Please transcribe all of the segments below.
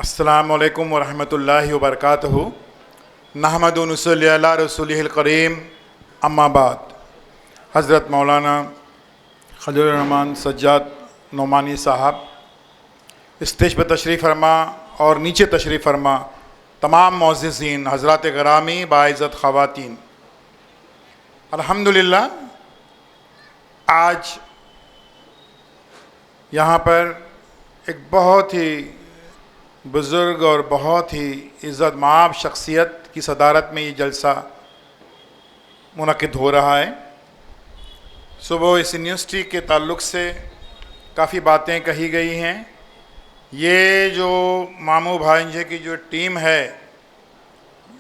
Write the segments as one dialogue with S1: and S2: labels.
S1: अस्सलामु अलैकुम वरहमतुल्लाहि वबरकातुहू। नहमदु व नुसल्ली अला रसूलिहिल करीम, अम्मा बाद। हज़रत मौलाना खलील रहमान सज्जाद नोमानी साहब स्टेज पर तशरीफ़ फरमा और नीचे तशरीफ़ फरमा तमाम मौज़िज़ीन हज़रात ग़रामी बाइज़्ज़त ख़वातीन, अल्हम्दुलिल्लाह आज यहाँ पर एक बहुत ही बुज़ुर्ग और बहुत ही इज़्ज़त माब शख्सियत की सदारत में ये जलसा मुनक़िद हो रहा है। सुबह इस यूनिवर्सिटी के ताल्लुक़ से काफ़ी बातें कही गई हैं। ये जो मामू भांजे की जो टीम है,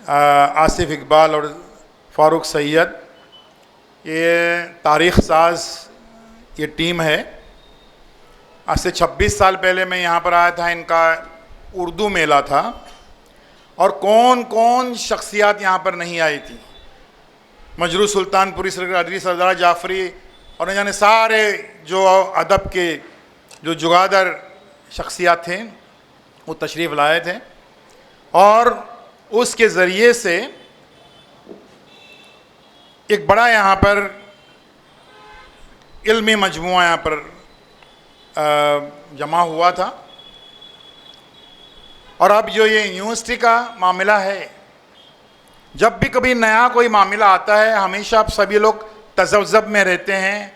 S1: आसिफ इकबाल और फ़ारूक सैयद, ये तारीख़ साज ये टीम है। आज से 26 साल पहले मैं यहाँ पर आया था, इनका उर्दू मेला था और कौन कौन शख्सियात यहाँ पर नहीं आई थी। मजरू सुल्तानपुरी सरदार जाफ़री और न जाने सारे जो अदब के जो जुगादर शख्सियात थे वो तशरीफ़ लाए थे और उसके ज़रिए से एक बड़ा यहाँ पर इल्मी मजमुआ यहाँ पर जमा हुआ था। और अब जो ये यूनिवर्सिटी का मामला है, जब भी कभी नया कोई मामला आता है हमेशा आप सभी लोग तज़ब्ज़ब में रहते हैं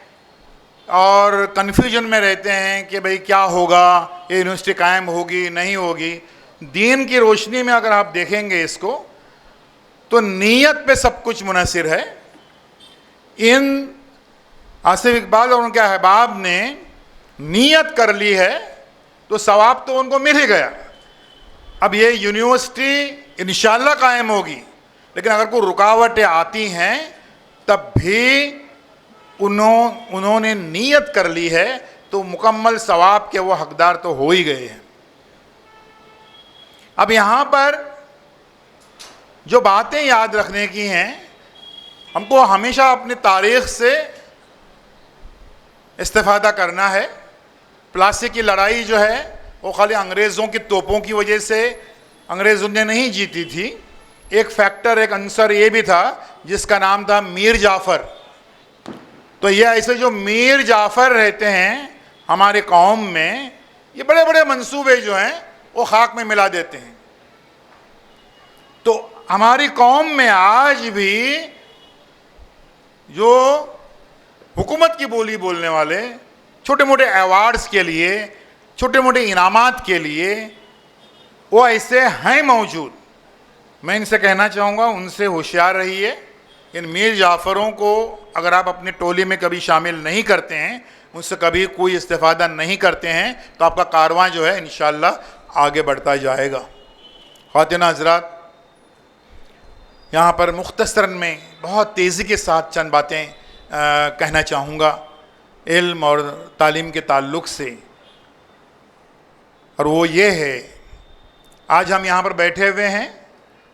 S1: और कन्फ्यूजन में रहते हैं कि भाई क्या होगा, ये यूनिवर्सिटी कायम होगी नहीं होगी। दीन की रोशनी में अगर आप देखेंगे इसको तो नीयत पे सब कुछ मुनहसिर है। इन आसिफ इकबाल और उनके अहबाब ने नीयत कर ली है तो सवाब तो उनको मिल ही गया। अब ये यूनिवर्सिटी इंशाअल्लाह कायम होगी, लेकिन अगर कोई रुकावटें आती हैं तब भी उन्होंने नीयत कर ली है तो मुकम्मल सवाब के वो हकदार तो हो ही गए हैं। अब यहाँ पर जो बातें याद रखने की हैं, हमको हमेशा अपनी तारीख़ से इस्तिफ़ादा करना है। प्लासी की लड़ाई जो है वो खाली अंग्रेज़ों की तोपों की वजह से अंग्रेज़ों ने नहीं जीती थी। एक फैक्टर, एक अंसर ये भी था जिसका नाम था मीर जाफ़र। तो ये ऐसे जो मीर जाफ़र रहते हैं हमारे कौम में, ये बड़े बड़े मंसूबे जो हैं वो खाक में मिला देते हैं। तो हमारी कौम में आज भी जो हुकूमत की बोली बोलने वाले छोटे मोटे अवार्ड्स के लिए, छोटे मोटे इनामात के लिए वो ऐसे हैं मौजूद। मैं इनसे कहना चाहूँगा, उनसे होशियार रहिए। इन मीर जाफ़रों को अगर आप अपनी टोली में कभी शामिल नहीं करते हैं, उनसे कभी कोई इस्तिफ़ादा नहीं करते हैं, तो आपका कारवां जो है इंशाअल्लाह आगे बढ़ता जाएगा। ख़वातीन हज़रात, यहाँ पर मुख्तसरन में बहुत तेज़ी के साथ चंद बातें कहना चाहूँगा इल्म और तालीम के ताल्लुक़ से। और वो ये है, आज हम यहाँ पर बैठे हुए हैं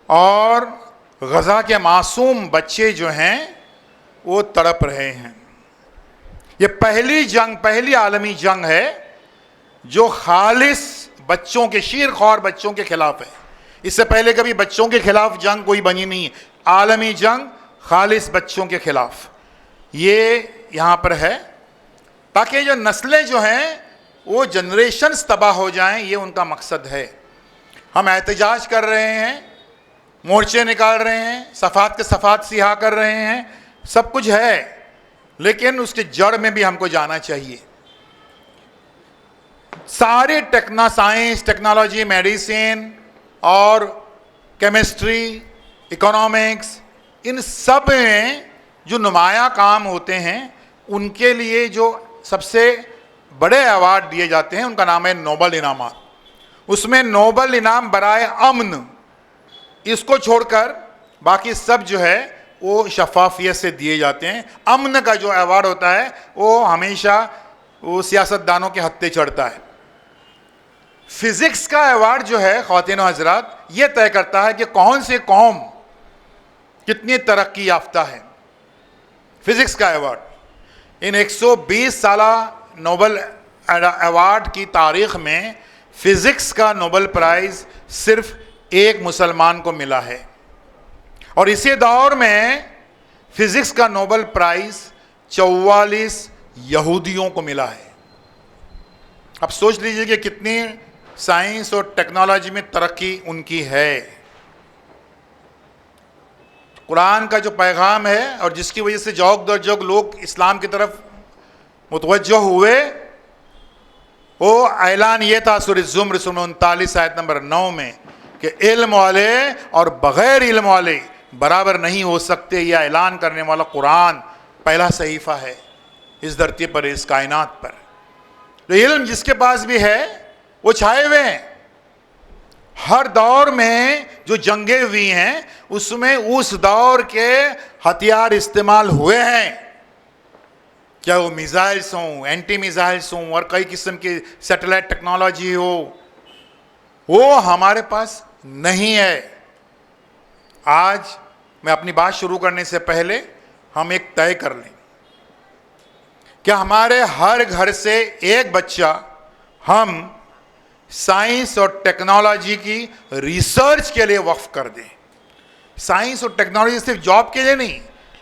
S1: और गज़ा के मासूम बच्चे जो हैं वो तड़प रहे हैं। ये पहली जंग, पहली आलमी जंग है जो खालिस बच्चों के, शीर ख्वार बच्चों के ख़िलाफ़ है। इससे पहले कभी बच्चों के ख़िलाफ़ जंग कोई बनी नहीं है। आलमी जंग खालिस बच्चों के ख़िलाफ़ ये यहाँ पर है, ताकि जो नस्लें जो हैं वो जनरेशन्स तबाह हो जाएं, ये उनका मकसद है। हम एहतजाज कर रहे हैं, मोर्चे निकाल रहे हैं, सफ़ात के सफ़ात सिहा कर रहे हैं, सब कुछ है, लेकिन उसके जड़ में भी हमको जाना चाहिए। सारे साइंस, टेक्नोलॉजी, मेडिसिन और केमिस्ट्री, इकोनॉमिक्स, इन सब में जो नुमाया काम होते हैं उनके लिए जो सबसे बड़े अवार्ड दिए जाते हैं उनका नाम है नोबल इनामात। उसमें नोबल इनाम बराए अमन, इसको छोड़कर बाकी सब जो है वो शफाफियत से दिए जाते हैं। अमन का जो अवार्ड होता है वो हमेशा वो सियासतदानों के हत्थे चढ़ता है। फिज़िक्स का अवार्ड जो है ख़वातीन व हज़रात, ये तय करता है कि कौन सी कौम कितनी तरक्की याफ्ता है। फिज़िक्स का अवार्ड इन 120 साल नोबल अवार्ड की तारीख़ में फिजिक्स का नोबेल प्राइज सिर्फ एक मुसलमान को मिला है, और इसी दौर में फिजिक्स का नोबेल प्राइज 44 यहूदियों को मिला है। अब सोच लीजिए कि कितनी साइंस और टेक्नोलॉजी में तरक्की उनकी है। कुरान का जो पैगाम है और जिसकी वजह से जौक दर जौक लोग इस्लाम की तरफ मुतवज्जो हुए, वो ऐलान ये था सूरह ज़ुमर 39 आयत नंबर 9 में कि इल्म वाले और बग़ैर इल्म वाले बराबर नहीं हो सकते। यह ऐलान करने वाला कुरान पहला सहीफ़ा है इस धरती पर, इस कायनात पर। तो इल्म जिसके पास भी है वो छाए हुए हैं। हर दौर में जो जंगें हुई हैं उसमें उस दौर के हथियार इस्तेमाल हुए हैं, क्या वो मिसाइल्स हों, एंटी मिसाइल्स हों और कई किस्म की सैटेलाइट टेक्नोलॉजी हो, वो हमारे पास नहीं है। आज मैं अपनी बात शुरू करने से पहले हम एक तय कर लें, क्या हमारे हर घर से एक बच्चा हम साइंस और टेक्नोलॉजी की रिसर्च के लिए वक्फ कर दें। साइंस और टेक्नोलॉजी सिर्फ जॉब के लिए नहीं,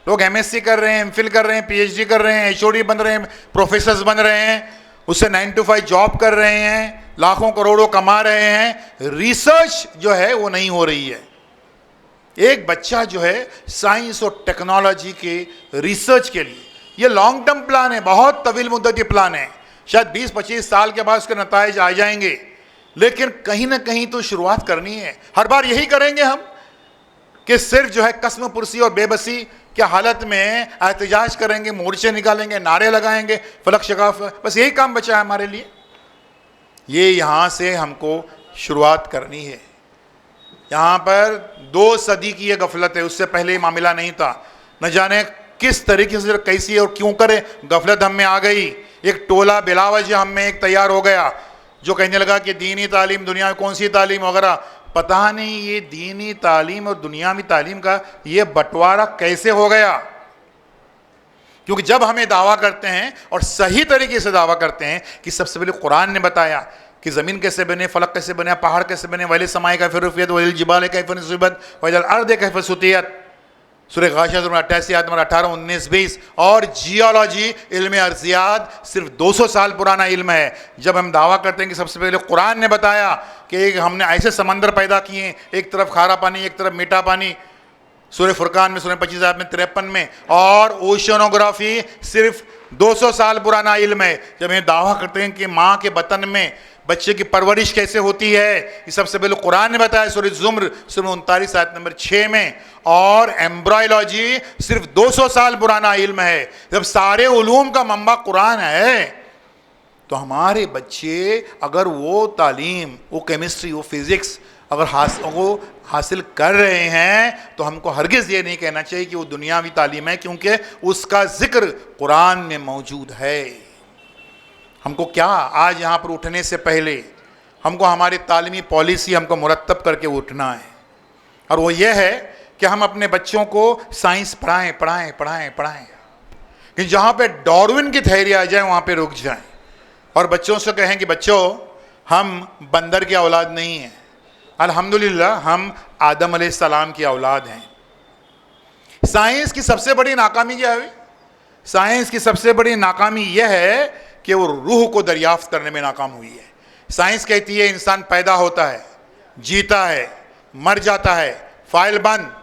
S1: लोग एमएससी कर रहे हैं, एमफिल कर रहे हैं, पीएचडी कर रहे हैं, एचओडी बन रहे हैं, प्रोफेसर्स बन रहे हैं, उससे 9 to 5 जॉब कर रहे हैं, लाखों करोड़ों कमा रहे हैं। रिसर्च जो है वो नहीं हो रही है। एक बच्चा जो है साइंस और टेक्नोलॉजी के रिसर्च के लिए, ये लॉन्ग टर्म प्लान है, बहुत तवील मुद्दती प्लान है, शायद 20-25 साल के बाद उसके नताइज आ जाएंगे, लेकिन कहीं ना कहीं तो शुरुआत करनी है। हर बार यही करेंगे हम कि सिर्फ जो है कसम पुरसी और बेबसी की हालत में एहतजाज करेंगे, मोर्चे निकालेंगे, नारे लगाएंगे, फलक शगाफ, बस यही काम बचा है हमारे लिए। ये यहाँ से हमको शुरुआत करनी है। यहाँ पर 2 सदी की ये गफलत है, उससे पहले ये मामला नहीं था। न जाने किस तरीके से, कैसी और क्यों करे गफलत हम में आ गई। एक टोला बिलावज हम में एक तैयार हो गया जो कहने लगा कि दीनी तालीम दुनिया में कौन सी तालीम वगैरह। पता नहीं ये दीनी तालीम और दुनियावी तालीम का ये बंटवारा कैसे हो गया, क्योंकि जब हमें दावा करते हैं और सही तरीके से दावा करते हैं कि सबसे पहले कुरान ने बताया कि ज़मीन कैसे बने, फलक कैसे बने, पहाड़ कैसे बने, वैल समाए कैफ़ रुफ़ियत, वैल जिबाल कैफ़ नुसिबत, वैल अर्द कैफ़ सुतियत, सूरह गाशिया 88 आयत नंबर 18, 19, 20। और जियोलॉजी इल्म अर्जियात सिर्फ 200 साल पुराना इल्म है। जब हम दावा करते हैं कि सबसे पहले कुरान ने बताया कि हमने ऐसे समंदर पैदा किए, एक तरफ खारा पानी एक तरफ मीठा पानी, सूरह फुरकान में सूरह 25 आयत में 53 में, और ओशनोग्राफी सिर्फ 200 साल पुराना इल्म है। जब हम दावा करते हैं कि माँ के बतन में बच्चे की परवरिश कैसे होती है, ये सबसे पहले कुरान ने बताया सूरह ज़ुमर सूरह 39 आयत नंबर 6 में। और एम्ब्रॉयलॉजी सिर्फ 200 साल पुराना इल्म है। जब सारे उलूम का मंबा कुरान है तो हमारे बच्चे अगर वो तालीम, वो केमिस्ट्री, वो फिजिक्स अगर हासिल कर रहे हैं तो हमको हरगिज़ ये नहीं कहना चाहिए कि वो दुनियावी तालीम है, क्योंकि उसका जिक्र कुरान में मौजूद है। हमको क्या आज यहाँ पर उठने से पहले हमको हमारी तालीमी पॉलिसी हमको मुरतब करके उठना है, और वो ये है कि हम अपने बच्चों को साइंस पढ़ाएं कि जहाँ पे डार्विन की थ्योरी आ जाए वहाँ पे रुक जाएं, और बच्चों से कहें कि बच्चों हम बंदर की औलाद नहीं हैं, अल्हम्दुलिल्लाह हम आदम अलैहिस्सलाम की औलाद हैं। साइंस की सबसे बड़ी नाकामी क्या है? साइंस की सबसे बड़ी नाकामी यह है कि वो रूह को दरियाफ्त करने में नाकाम हुई है। साइंस कहती है इंसान पैदा होता है, जीता है, मर जाता है, फाइल बंद।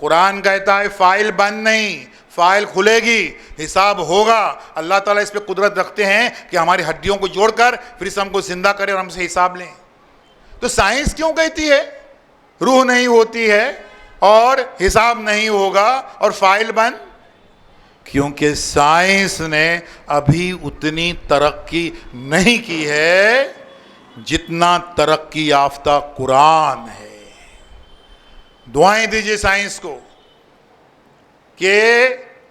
S1: कुरान कहता है फाइल बंद नहीं, फाइल खुलेगी, हिसाब होगा। अल्लाह ताला इस पे कुदरत रखते हैं कि हमारी हड्डियों को जोड़कर फिर से हमको जिंदा करें और हमसे हिसाब लें। तो साइंस क्यों कहती है रूह नहीं होती है और हिसाब नहीं होगा और फाइल बंद? क्योंकि साइंस ने अभी उतनी तरक्की नहीं की है जितना तरक्की याफ्ता कुरान है। दुआएं दीजिए साइंस को कि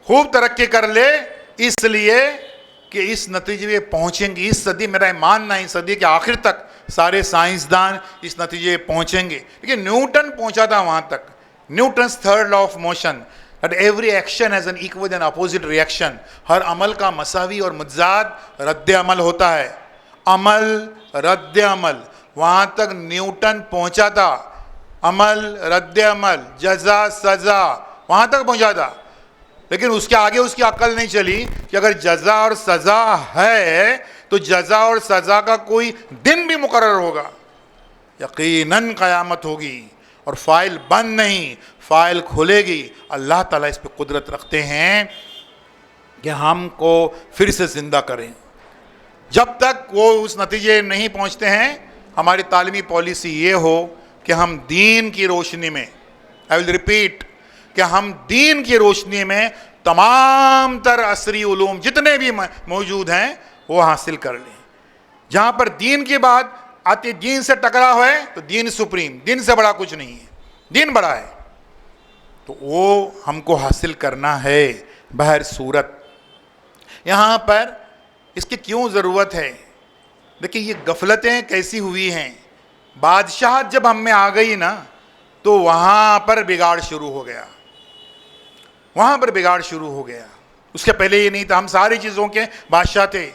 S1: खूब तरक्की कर ले, इसलिए कि इस नतीजे में पहुंचेंगे। इस सदी, मेरा मानना है, इस सदी के आखिर तक सारे साइंसदान इस नतीजे पहुंचेंगे। लेकिन न्यूटन पहुंचा था वहां तक। Newton's 3rd law of motion, that every action has an equal and opposite reaction। हर अमल का मसावी और मुतजाद रद्द अमल होता है। अमल रद्द अमल, वहां तक न्यूटन पहुंचा था। अमल, रद्द अमल, जजा सजा, वहां तक पहुंचा था। लेकिन उसके आगे उसकी अक्ल नहीं चली कि अगर जजा और सजा है तो जजा और सजा का कोई दिन भी मुकर्रर होगा, यकीनन क़यामत होगी और फाइल बंद नहीं, फाइल खुलेगी। अल्लाह ताला इस पर कुदरत रखते हैं कि हमको फिर से ज़िंदा करें। जब तक वो उस नतीजे नहीं पहुंचते हैं, हमारी तालीमी पॉलिसी ये हो कि हम दीन की रोशनी में, आई विल रिपीट, कि हम दीन की रोशनी में तमाम तर असरी उलूम जितने भी मौजूद हैं वो हासिल कर लें। जहाँ पर दीन की बात आती, दीन से टकराव है तो दीन सुप्रीम, दीन से बड़ा कुछ नहीं है, दीन बड़ा है, तो वो हमको हासिल करना है। बहर सूरत यहाँ पर इसकी क्यों ज़रूरत है? देखिए ये गफलतें कैसी हुई हैं। बादशाहत जब हम में आ गई ना तो वहाँ पर बिगाड़ शुरू हो गया, वहाँ पर बिगाड़ शुरू हो गया। उसके पहले ये नहीं था, हम सारी चीज़ों के बादशाह थे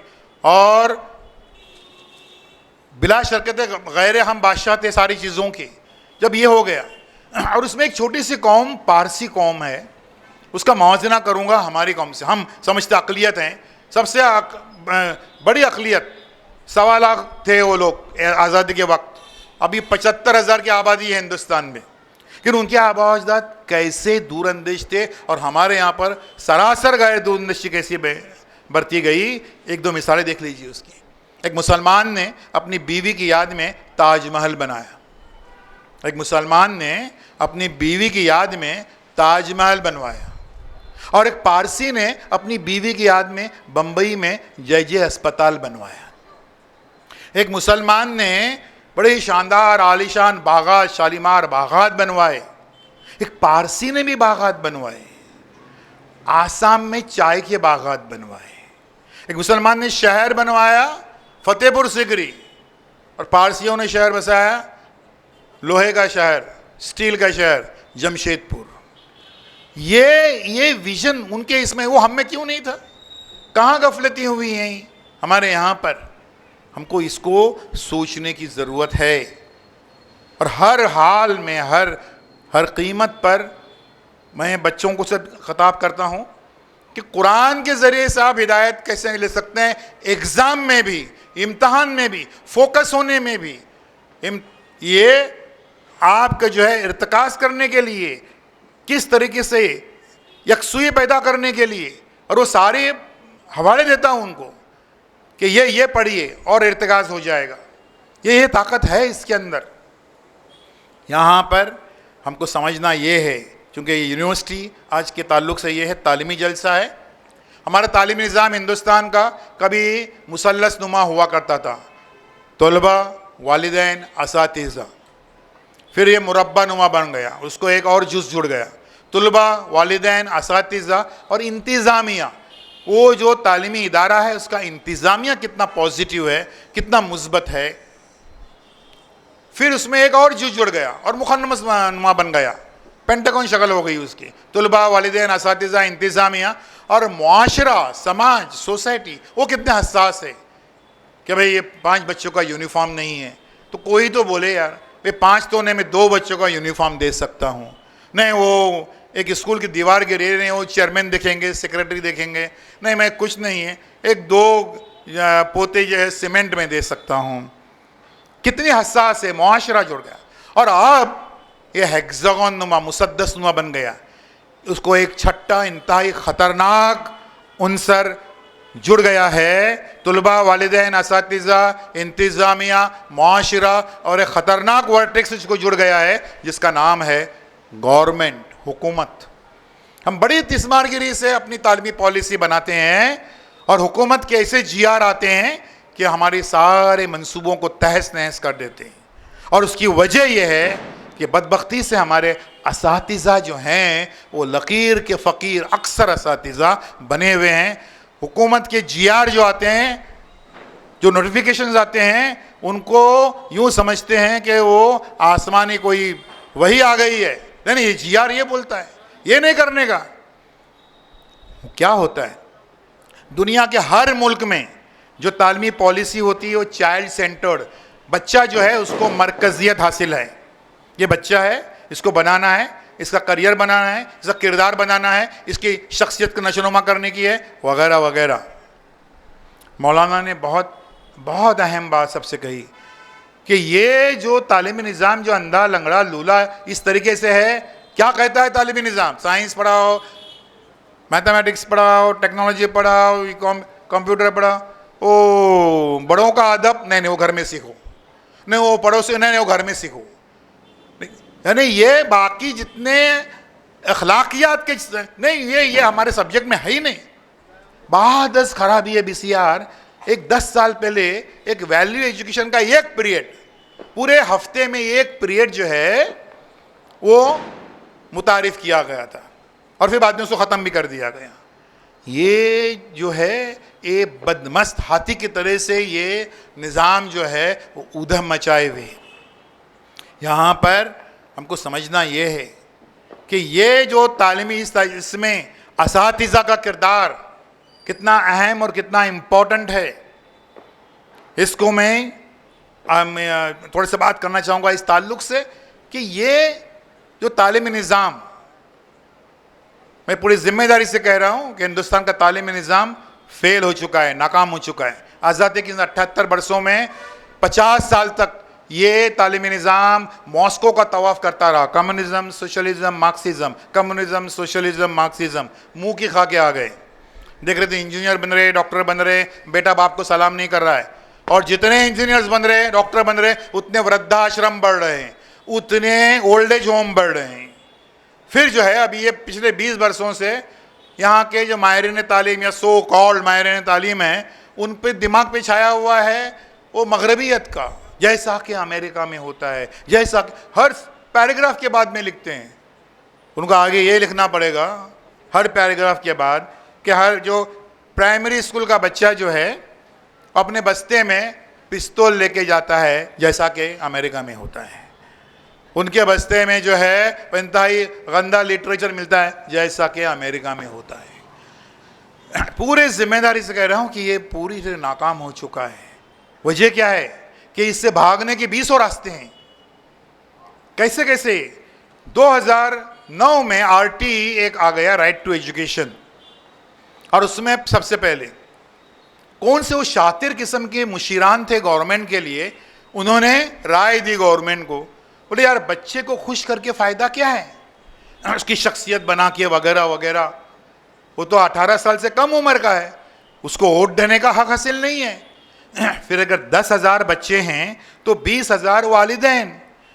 S1: और बिला शर्कत गैर हम बादशाह थे सारी चीज़ों के। जब ये हो गया, और उसमें एक छोटी सी कौम पारसी कौम है, उसका मौजना करूँगा हमारी कौम से। हम समझते अक़लियत हैं, सबसे बड़ी अक़लियत, 1.25 लाख थे वो लोग आज़ादी के वक्त। अभी 75,000 की आबादी है हिंदुस्तान में, लेकिन उनके आबाजात कैसे दूरअंदेश थे और हमारे यहाँ पर सरासर गैर दूरअंदेशी कैसी बरती गई। एक दो मिसालें देख लीजिए उसकी। एक मुसलमान ने अपनी बीवी की याद में ताजमहल बनाया, एक मुसलमान ने अपनी बीवी की याद में ताजमहल बनवाया, और एक पारसी ने अपनी बीवी की याद में बम्बई में जय अस्पताल बनवाया। एक मुसलमान ने बड़े शानदार आलीशान बागात, शालीमार बागात बनवाए, एक पारसी ने भी बागात बनवाए। आसाम में चाय के बागात बनवाए। एक मुसलमान ने शहर बनवाया फतेहपुर सिकरी, और पारसियों ने शहर बसाया लोहे का शहर, स्टील का शहर जमशेदपुर। ये विजन उनके इसमें, वो हम में क्यों नहीं था? कहाँ गफलती हुई हैं हमारे यहाँ पर? हमको इसको सोचने की ज़रूरत है। और हर हाल में, हर कीमत पर मैं बच्चों को सब खिताब करता हूँ कि कुरान के ज़रिए से आप हिदायत कैसे ले सकते हैं, एग्ज़ाम में भी, इम्तहान में भी, फोकस होने में भी। ये आपका जो है इर्तिकाज़ करने के लिए, किस तरीके से यकसुई पैदा करने के लिए, और वो सारे हवाले देता हूँ उनको कि ये पढ़िए और इर्तिकाज़ हो जाएगा। ये ताकत है इसके अंदर। यहाँ पर हमको समझना ये है, क्योंकि यूनिवर्सिटी आज के ताल्लुक़ से ये है, तालीमी जलसा है। हमारा तालीमी निज़ाम हिंदुस्तान का कभी मुसल्लस नुमा हुआ करता था, तलबा, वालिदैन, असातिज़ा। फिर ये मुरब्बा नुमा बन गया, उसको एक और जुज़ जुड़ गया, तलबा, वालिदैन, असातिज़ा और इंतज़ामिया। वो जो तालीमी इदारा है उसका इंतज़ामिया कितना पॉजिटिव है, कितना मुस्बत है। फिर उसमें एक और जुज़ जुड़ गया और मुखन्नस नुमा बन गया, पेंटागन शक्ल हो गई उसकी, तलबा, वालिदैन, असातिज़ा, इंतज़ामिया। और मुआशरा, समाज, सोसाइटी वो कितने हसास है कि भाई ये 5 बच्चों का यूनिफॉर्म नहीं है, तो कोई तो बोले यार भाई 5 तोने में 2 बच्चों का यूनिफॉर्म दे सकता हूँ। नहीं, वो एक स्कूल की दीवार गिरे रहे हैं, वो चेयरमैन देखेंगे, सेक्रेटरी देखेंगे, नहीं मैं कुछ नहीं है, 1-2 पोते जो है सीमेंट में दे सकता हूँ। कितनी हसास है, मुआशरा जुड़ गया। और अब ये हेक्सागन नुमा, मुसद्दस नुमा बन गया, उसको एक छठा इंतहाई ख़तरनाक उनसर जुड़ गया है। तलबा, वालिदैन, असातिज़ा, इंतज़ामिया, मुआशरा, और एक ख़तरनाक वर्टेक्स इसको जुड़ गया है जिसका नाम है गवर्नमेंट, हुकूमत। हम बड़ी तिस्मारगिरी से अपनी तालीमी पॉलिसी बनाते हैं और हुकूमत के ऐसे GR आते हैं कि हमारे सारे मंसूबों को तहस नहस कर देते हैं। और उसकी वजह यह है कि बदबख्ती से हमारे असातिज़ा जो हैं वो लकीर के फ़कीर अक्सर असातिज़ा बने हुए हैं। हुकूमत के GR जो आते हैं, जो नोटिफिकेशंस आते हैं, उनको यूँ समझते हैं कि वो आसमानी कोई वही आ गई है। नहीं, ये GR ये बोलता है, ये नहीं करने का। क्या होता है दुनिया के हर मुल्क में जो तालीमी पॉलिसी होती है वो चाइल्ड सेंटर्ड, बच्चा जो है उसको मरकजियत हासिल है, ये बच्चा है, इसको बनाना है, इसका करियर बनाना है, इसका किरदार बनाना है, इसकी शख्सियत को नशोनुमा करने की है, वगैरह वगैरह। मौलाना ने बहुत बहुत अहम बात सबसे कही कि ये जो तालीमी निज़ाम जो अंधा लंगड़ा लूला इस तरीके से है, क्या कहता है तालीमी निज़ाम? साइंस पढ़ाओ, मैथमेटिक्स पढ़ाओ, टेक्नोलॉजी पढ़ाओ, कंप्यूटर पढ़ाओ, ओ बड़ों का अदब नहीं वो घर में सीखो, नहीं वो पड़ोसी नहीं वो घर में सीखो। यानी ये बाकी जितने अखलाकियात के नहीं, ये हमारे सब्जेक्ट में है ही नहीं। बहुत खराबी है बीसीआर। एक 10 साल पहले एक वैल्यू एजुकेशन का एक पीरियड, पूरे हफ्ते में एक पीरियड जो है वो मुतारिफ किया गया था और फिर बाद में उसको ख़त्म भी कर दिया गया। ये जो है ये बदमस्त हाथी की तरह से ये निज़ाम जो है वो ऊधम मचाए हुए। यहाँ पर हमको समझना ये है कि ये जो तालीमी इसमें असातिज़ा का किरदार कितना अहम और कितना इम्पोर्टेंट है, इसको मैं थोड़ी सी बात करना चाहूँगा इस ताल्लुक़ से कि ये जो तालीमी निज़ाम, मैं पूरी जिम्मेदारी से कह रहा हूँ कि हिंदुस्तान का तालीमी निज़ाम फेल हो चुका है, नाकाम हो चुका है। आज़ादी के 78 वर्षों में 50 साल तक ये तालीमी निज़ाम मॉस्को का तवाफ़ करता रहा, कम्युनिज़म सोशलिज़म मार्क्सिज़म, कम्युनिज़म सोशलिज़म मार्क्सिज़म, मुँह की खा के आ गए। देख रहे थे इंजीनियर बन रहे, डॉक्टर बन रहे, बेटा बाप को सलाम नहीं कर रहा है, और जितने इंजीनियर्स बन रहे, डॉक्टर बन रहे, उतने वृद्धाश्रम बढ़ रहे हैं, उतने ओल्ड एज होम बढ़ रहे हैं। फिर जो है अभी ये पिछले 20 वर्षों से यहाँ के जो माहिरीन तालीम या सो कॉल्ड माहिरीन तालीम हैं, उन पे दिमाग पे छाया हुआ है वो मगरबियत का, जैसा कि अमेरिका में होता है, जैसा हर पैराग्राफ के बाद में लिखते हैं। उनको आगे ये लिखना पड़ेगा हर पैराग्राफ के बाद कि हर जो प्राइमरी स्कूल का बच्चा जो है अपने बस्ते में पिस्तौल लेके जाता है, जैसा कि अमेरिका में होता है। उनके बस्ते में जो है इंतहाई गंदा लिटरेचर मिलता है, जैसा कि अमेरिका में होता है। पूरे जिम्मेदारी से कह रहा हूँ कि ये पूरी तरह नाकाम हो चुका है। वजह क्या है कि इससे भागने के 20 रास्ते हैं। कैसे कैसे 2009 में RT एक आ गया, राइट टू एजुकेशन, और उसमें सबसे पहले कौन से वो शातिर किस्म के मुशीरान थे गवर्नमेंट के लिए, उन्होंने राय दी गवर्नमेंट को, बोले यार बच्चे को खुश करके फ़ायदा क्या है, उसकी शख्सियत बना के वगैरह वगैरह। वो तो 18 साल से कम उम्र का है, उसको वोट देने का हक हासिल नहीं है। फिर अगर 10,000 बच्चे हैं तो 20,000 वालिदैन,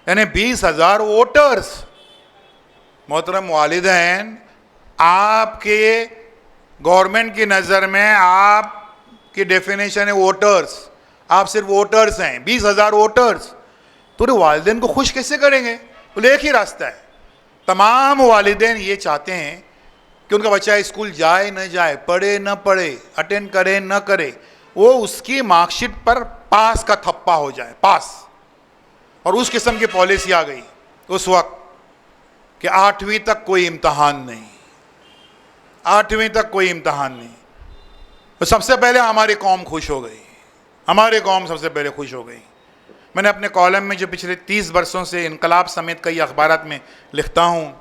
S1: यानी 20,000 वोटर्स। मोहतरम वालिदैन, आपके गवर्नमेंट की नज़र में आपकी डेफिनेशन है वोटर्स, आप सिर्फ वोटर्स हैं, 20,000 वोटर्स। तो वालिदैन को खुश कैसे करेंगे? बोले एक ही रास्ता है, तमाम वालिदैन ये चाहते हैं कि उनका बच्चा स्कूल जाए न जाए, पढ़े न पढ़े, अटेंड करे न करे, वो उसकी मार्कशीट पर पास का थप्पा हो जाए, पास। और उस किस्म की पॉलिसी आ गई उस वक्त कि 8वीं तक कोई इम्तहान नहीं, 8वीं तक कोई इम्तहान नहीं। तो सबसे पहले हमारी कौम खुश हो गई, हमारी कौम सबसे पहले खुश हो गई। मैंने अपने कॉलम में जो पिछले 30 वर्षों से इनकलाब समेत कई अखबारात में लिखता हूँ,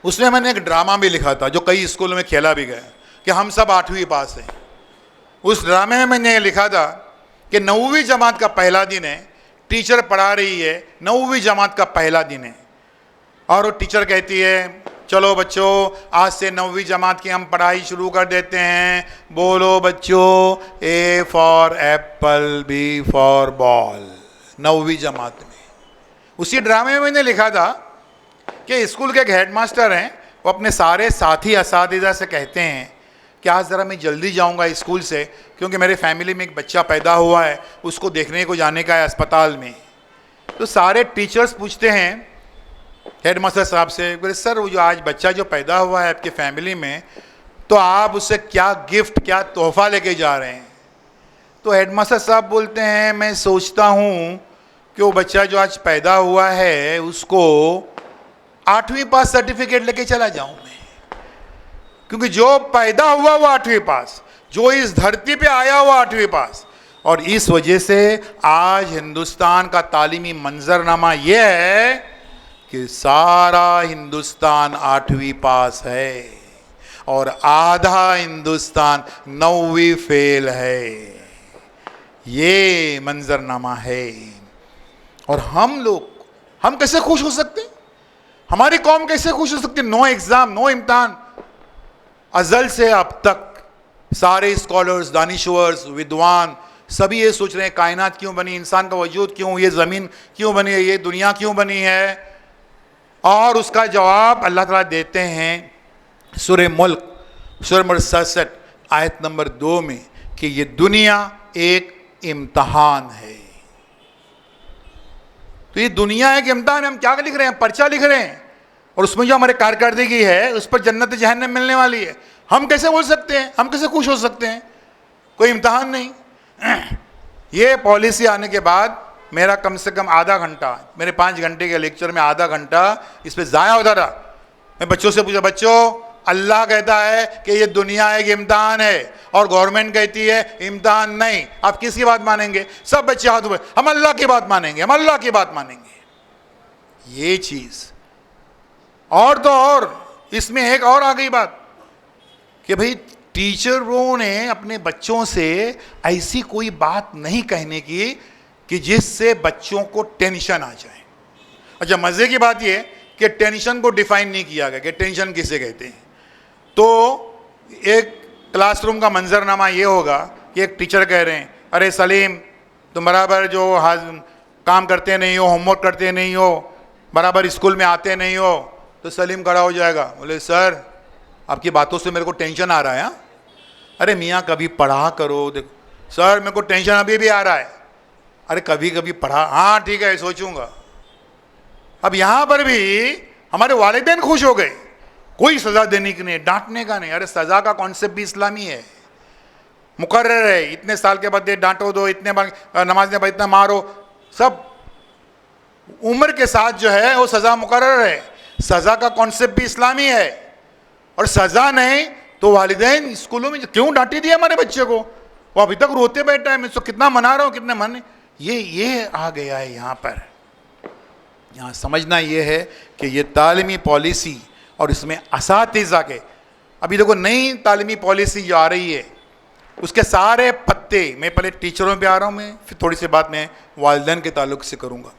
S1: उसमें मैंने एक ड्रामा भी लिखा था जो कई स्कूलों में खेला भी गया कि हम सब 8वीं पास हैं। उस ड्रामे में मैंने ये लिखा था कि 9वीं जमात का पहला दिन है, टीचर पढ़ा रही है, 9वीं जमात का पहला दिन है, और वो टीचर कहती है चलो बच्चों आज से 9वीं जमात की हम पढ़ाई शुरू कर देते हैं, बोलो बच्चों A for apple, B for ball. 9वीं जमात में उसी ड्रामे में मैंने लिखा था कि स्कूल के एक हेडमास्टर हैं, वो अपने सारे साथी असातिज़ा से कहते हैं कि आज ज़रा मैं जल्दी जाऊंगा स्कूल से, क्योंकि मेरे फैमिली में एक बच्चा पैदा हुआ है, उसको देखने को जाने का है अस्पताल में। तो सारे टीचर्स पूछते हैं हेडमास्टर साहब से, बोले सर वो जो आज बच्चा जो पैदा हुआ है आपके फैमिली में, तो आप उससे क्या गिफ्ट, क्या तोहफ़ा लेके जा रहे हैं? तो हेडमास्टर साहब बोलते हैं मैं सोचता हूँ कि वो बच्चा जो आज पैदा हुआ है उसको 8वीं पास सर्टिफिकेट लेके चला जाऊँ मैं। क्योंकि जो पैदा हुआ वो 8वीं पास, जो इस धरती पे आया वो 8वीं पास। और इस वजह से आज हिंदुस्तान का तालीमी मंजरनामा यह है कि सारा हिंदुस्तान 8वीं पास है और आधा हिंदुस्तान 9वीं फेल है। ये मंजरनामा है। और हम कैसे खुश हो सकते हैं? हमारी कौम कैसे खुश हो सकती है? नो एग्जाम, नो इम्तिहान। अजल से अब तक सारे स्कॉलर्स, दानिश्वर्स, विद्वान सभी ये सोच रहे हैं कायनात क्यों बनी, इंसान का वजूद क्यों, ये ज़मीन क्यों बनी है, ये दुनिया क्यों बनी है। और उसका जवाब अल्लाह ताला देते हैं सूरह मुल्क, सूरह नंबर 67 आयत नंबर 2 में कि ये दुनिया एक इम्तहान है। तो ये दुनिया एक इम्तहान है। हम क्या लिख रहे हैं? पर्चा लिख रहे हैं, और उसमें जो हमारे कारकर्दगी है उस पर जन्नत जहन्नम मिलने वाली है। हम कैसे बोल सकते हैं? हम कैसे खुश हो सकते हैं? कोई इम्तहान नहीं। ये पॉलिसी आने के बाद मेरा कम से कम आधा घंटा, मेरे 5 घंटे के लेक्चर में आधा घंटा इस पे ज़ाया होता रहा। मैं बच्चों से पूछा, बच्चों अल्लाह कहता है कि ये दुनिया एक इम्तहान है और गवर्नमेंट कहती है इम्तहान नहीं, आप किसकी बात मानेंगे? सब बच्चे हाथ उठाए, हम अल्लाह की बात मानेंगे, हम अल्लाह की बात मानेंगे। ये चीज़। और तो और इसमें एक और आ गई बात कि भाई टीचरों ने अपने बच्चों से ऐसी कोई बात नहीं कहने की कि जिससे बच्चों को टेंशन आ जाए। अच्छा, मज़े की बात यह कि टेंशन को डिफाइन नहीं किया गया कि टेंशन किसे कहते हैं। तो एक क्लासरूम का मंजरनामा ये होगा कि एक टीचर कह रहे हैं, अरे सलीम तुम बराबर जो काम करते नहीं हो, होमवर्क करते नहीं हो, बराबर स्कूल में आते नहीं हो। तो सलीम खड़ा हो जाएगा, बोले सर आपकी बातों से मेरे को टेंशन आ रहा है। अरे मियाँ कभी पढ़ा करो। देखो सर मेरे को टेंशन अभी भी आ रहा है। अरे कभी कभी पढ़ा, हाँ ठीक है सोचूंगा। अब यहाँ पर भी हमारे वालिदैन खुश हो गए, कोई सज़ा देने की नहीं, डांटने का नहीं। अरे सज़ा का कॉन्सेप्ट भी इस्लामी है, मुकर्रर है। इतने साल के बाद डांटो दो, इतने बार नमाज ने इतना मारो, सब उम्र के साथ जो है वो सज़ा मुकर्रर है। सज़ा का कॉन्सेप्ट भी इस्लामी है। और सज़ा नहीं तो वालिदैन स्कूलों में क्यों डांटी दिया हमारे बच्चे को, वो अभी तक रोते बैठा है, मैं उसको कितना मना रहा हूँ, कितने मन। ये आ गया है यहाँ पर। यहाँ समझना ये है कि ये तालीमी पॉलिसी और इसमें असातिज़ा के, अभी देखो नई तालीमी पॉलिसी जो आ रही है उसके सारे पत्ते, मैं पहले टीचरों पे आ रहा हूँ, मैं फिर थोड़ी सी बात मैं वालिदैन के ताल्लुक से करूँगा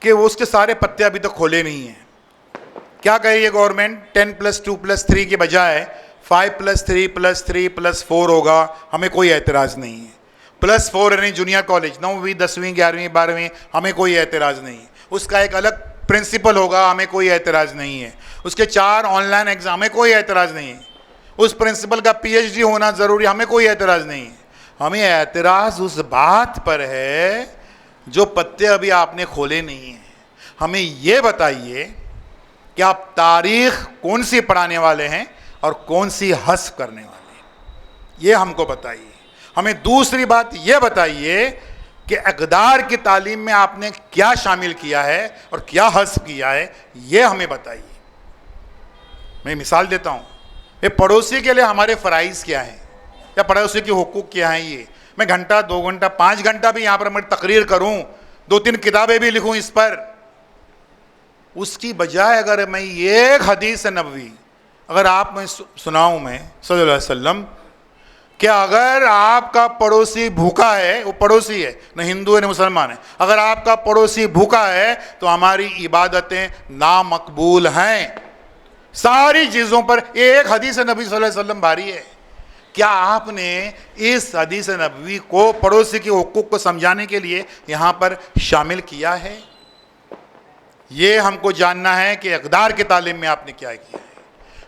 S1: कि वो उसके सारे पत्ते अभी तक खोले नहीं हैं। क्या कह रही है गवर्नमेंट? 10+2+3 के बजाय 5+3+3+4 होगा, हमें कोई एतराज़ नहीं है। +4 यानी जूनियर कॉलेज, 9वीं 10वीं 11वीं 12वीं, हमें कोई एतराज़ नहीं है। उसका एक अलग प्रिंसिपल होगा, हमें कोई एतराज़ नहीं है। उसके 4 ऑनलाइन एग्ज़ाम, हमें कोई एतराज़ नहीं है। उस प्रिंसिपल का PhD होना ज़रूरी, हमें कोई एतराज़ नहीं है। हमें एतराज़ उस बात पर है जो पत्ते अभी आपने खोले नहीं हैं। हमें ये बताइए कि आप तारीख़ कौन सी पढ़ाने वाले हैं और कौन सी हस्फ करने वाले हैं, ये हमको बताइए। हमें दूसरी बात ये बताइए कि इक़दार की तालीम में आपने क्या शामिल किया है और क्या हस्फ किया है, ये हमें बताइए। मैं मिसाल देता हूँ, ये पड़ोसी के लिए हमारे फ़राइज़ क्या हैं या पड़ोसी के हुकूक़ क्या हैं। ये मैं घंटा 2 घंटा 5 घंटा भी यहाँ पर मैं तकरीर करूँ, 2-3 किताबें भी लिखूँ इस पर, उसकी बजाय अगर मैं एक हदीस नबवी अगर आप मैं सुनाऊँ मैं सल्लल्लाहु अलैहि वसल्लम कि अगर आपका पड़ोसी भूखा है, वो पड़ोसी है, न हिंदू है न मुसलमान है, अगर आपका पड़ोसी भूखा है तो हमारी इबादतें नामकबूल हैं। सारी चीज़ों पर एक हदीस नबी सल्लल्लाहु अलैहि वसल्लम भारी है। क्या आपने इस हदीस नबवी को पड़ोसी के हुकूक को समझाने के लिए यहाँ पर शामिल किया है? ये हमको जानना है कि इक़दार की तालीम में आपने क्या किया है।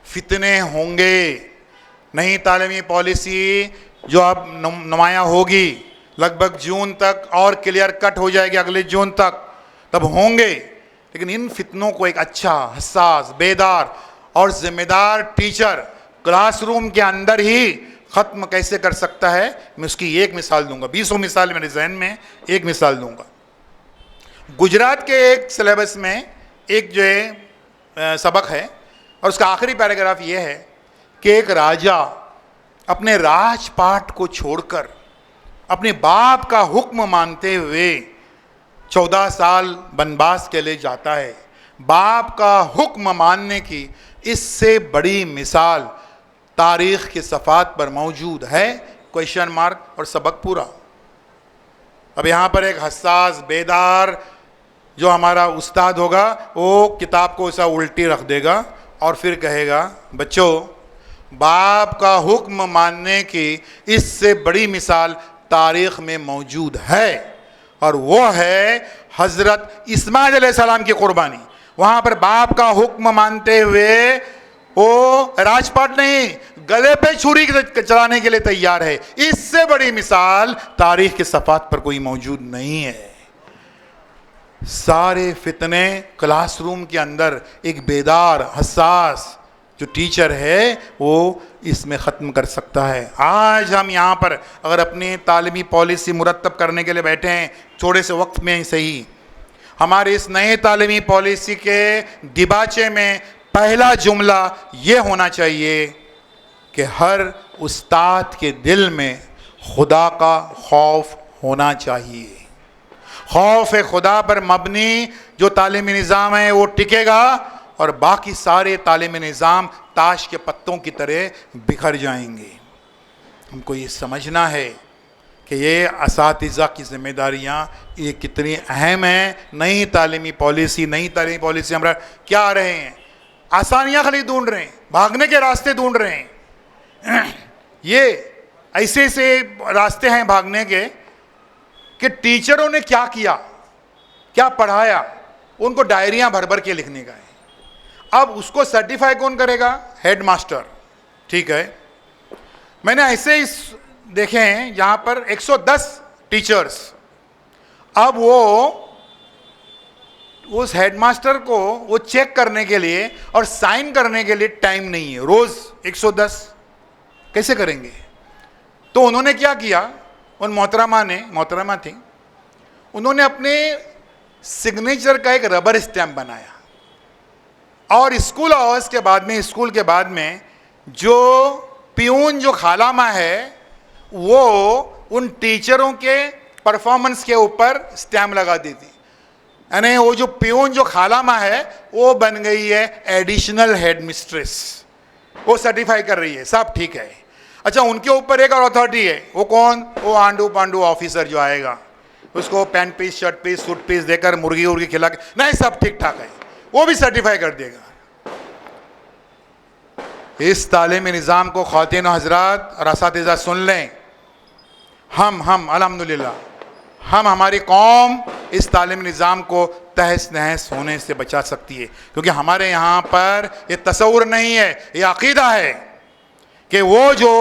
S1: फितने होंगे, नई तालीमी पॉलिसी जो अब नुमाया होगी लगभग जून तक और क्लियर कट हो जाएगी अगले जून तक, तब होंगे। लेकिन इन फितनों को एक अच्छा, हसास, बेदार और ज़िम्मेदार टीचर क्लासरूम के अंदर ही ख़त्म कैसे कर सकता है, मैं उसकी एक मिसाल दूंगा। 20 मिसाल मेरे जहन में, एक मिसाल दूंगा। गुजरात के एक सिलेबस में एक जो है सबक है, और उसका आखिरी पैराग्राफ ये है कि एक राजा अपने राजपाट को छोड़कर अपने बाप का हुक्म मानते हुए 14 साल वनवास के लिए जाता है। बाप का हुक्म मानने की इससे बड़ी मिसाल तारीख के सफ़ात पर मौजूद है? क्वेश्चन मार्क और सबक पूरा। अब यहाँ पर एक हसास बेदार जो हमारा उस्ताद होगा वो किताब को ऐसा उल्टी रख देगा और फिर कहेगा, बच्चों बाप का हुक्म मानने की इससे बड़ी मिसाल तारीख में मौजूद है, और वो है हज़रत इस्माइल अलैहिस्सलाम की कुर्बानी। वहाँ पर बाप का हुक्म मानते हुए वो राजपाट नहीं, गले पे छुरी चलाने के लिए तैयार है। इससे बड़ी मिसाल तारीख के सफ़ात पर कोई मौजूद नहीं है। सारे फितने क्लासरूम के अंदर एक बेदार हसास जो टीचर है वो इसमें ख़त्म कर सकता है। आज हम यहाँ पर अगर अपनी तालीमी पॉलिसी मुरतब करने के लिए बैठे हैं, थोड़े से वक्त में ही सही, हमारे इस नए तालीमी पॉलिसी के दिबाचे में पहला जुमला ये होना चाहिए कि हर उस्ताद के दिल में खुदा का खौफ होना चाहिए। खौफ खुदा पर मबनी जो तालीमी निज़ाम है वो टिकेगा और बाकी सारे तालीमी निज़ाम ताश के पत्तों की तरह बिखर जाएंगे। हमको ये समझना है कि ये असातिज़ा की ज़िम्मेदारियाँ ये कितनी अहम हैं। नई तालीमी पॉलिसी हमरा क्या आ रहे हैं? आसानियाँ खाली ढूंढ रहे हैं, भागने के रास्ते ढूंढ रहे हैं। ये ऐसे रास्ते हैं भागने के कि टीचरों ने क्या किया, क्या पढ़ाया, उनको डायरियाँ भर भर के लिखने का है। अब उसको सर्टिफाई कौन करेगा? Head master. ठीक है, मैंने ऐसे ही देखे हैं यहाँ पर 110 टीचर्स। अब वो उस हेडमास्टर को वो चेक करने के लिए और साइन करने के लिए टाइम नहीं है। रोज़ 110 कैसे करेंगे? तो उन्होंने क्या किया, उन मोहतरमा थी, उन्होंने अपने सिग्नेचर का एक रबर स्टैम्प बनाया और स्कूल आवर्स के बाद में जो पियून जो खालामा है वो उन टीचरों के परफॉर्मेंस के ऊपर स्टैम्प लगा दी थी। यानी वो जो पियून जो खालामा है वो बन गई है एडिशनल हेड मिस्ट्रेस, वो सर्टिफाई कर रही है, सब ठीक है। अच्छा, उनके ऊपर एक और अथॉरिटी है, वो कौन? वो आंडू पांडू ऑफिसर जो आएगा, उसको pant piece, shirt piece, suit piece देकर मुर्गी उर्गी खिला के, नहीं सब ठीक ठाक है, वो भी सर्टिफाई कर देगा। इस तालीमी निज़ाम को ख़वातीन और हज़रात और असातिज़ा सुन लें, हम अल्हम्दुलिल्लाह हमारी कौम इस तालीमी निज़ाम को तहस नहस होने से बचा सकती है, क्योंकि हमारे यहाँ पर ये तसव्वुर नहीं है, ये अक़ीदा है कि वो जो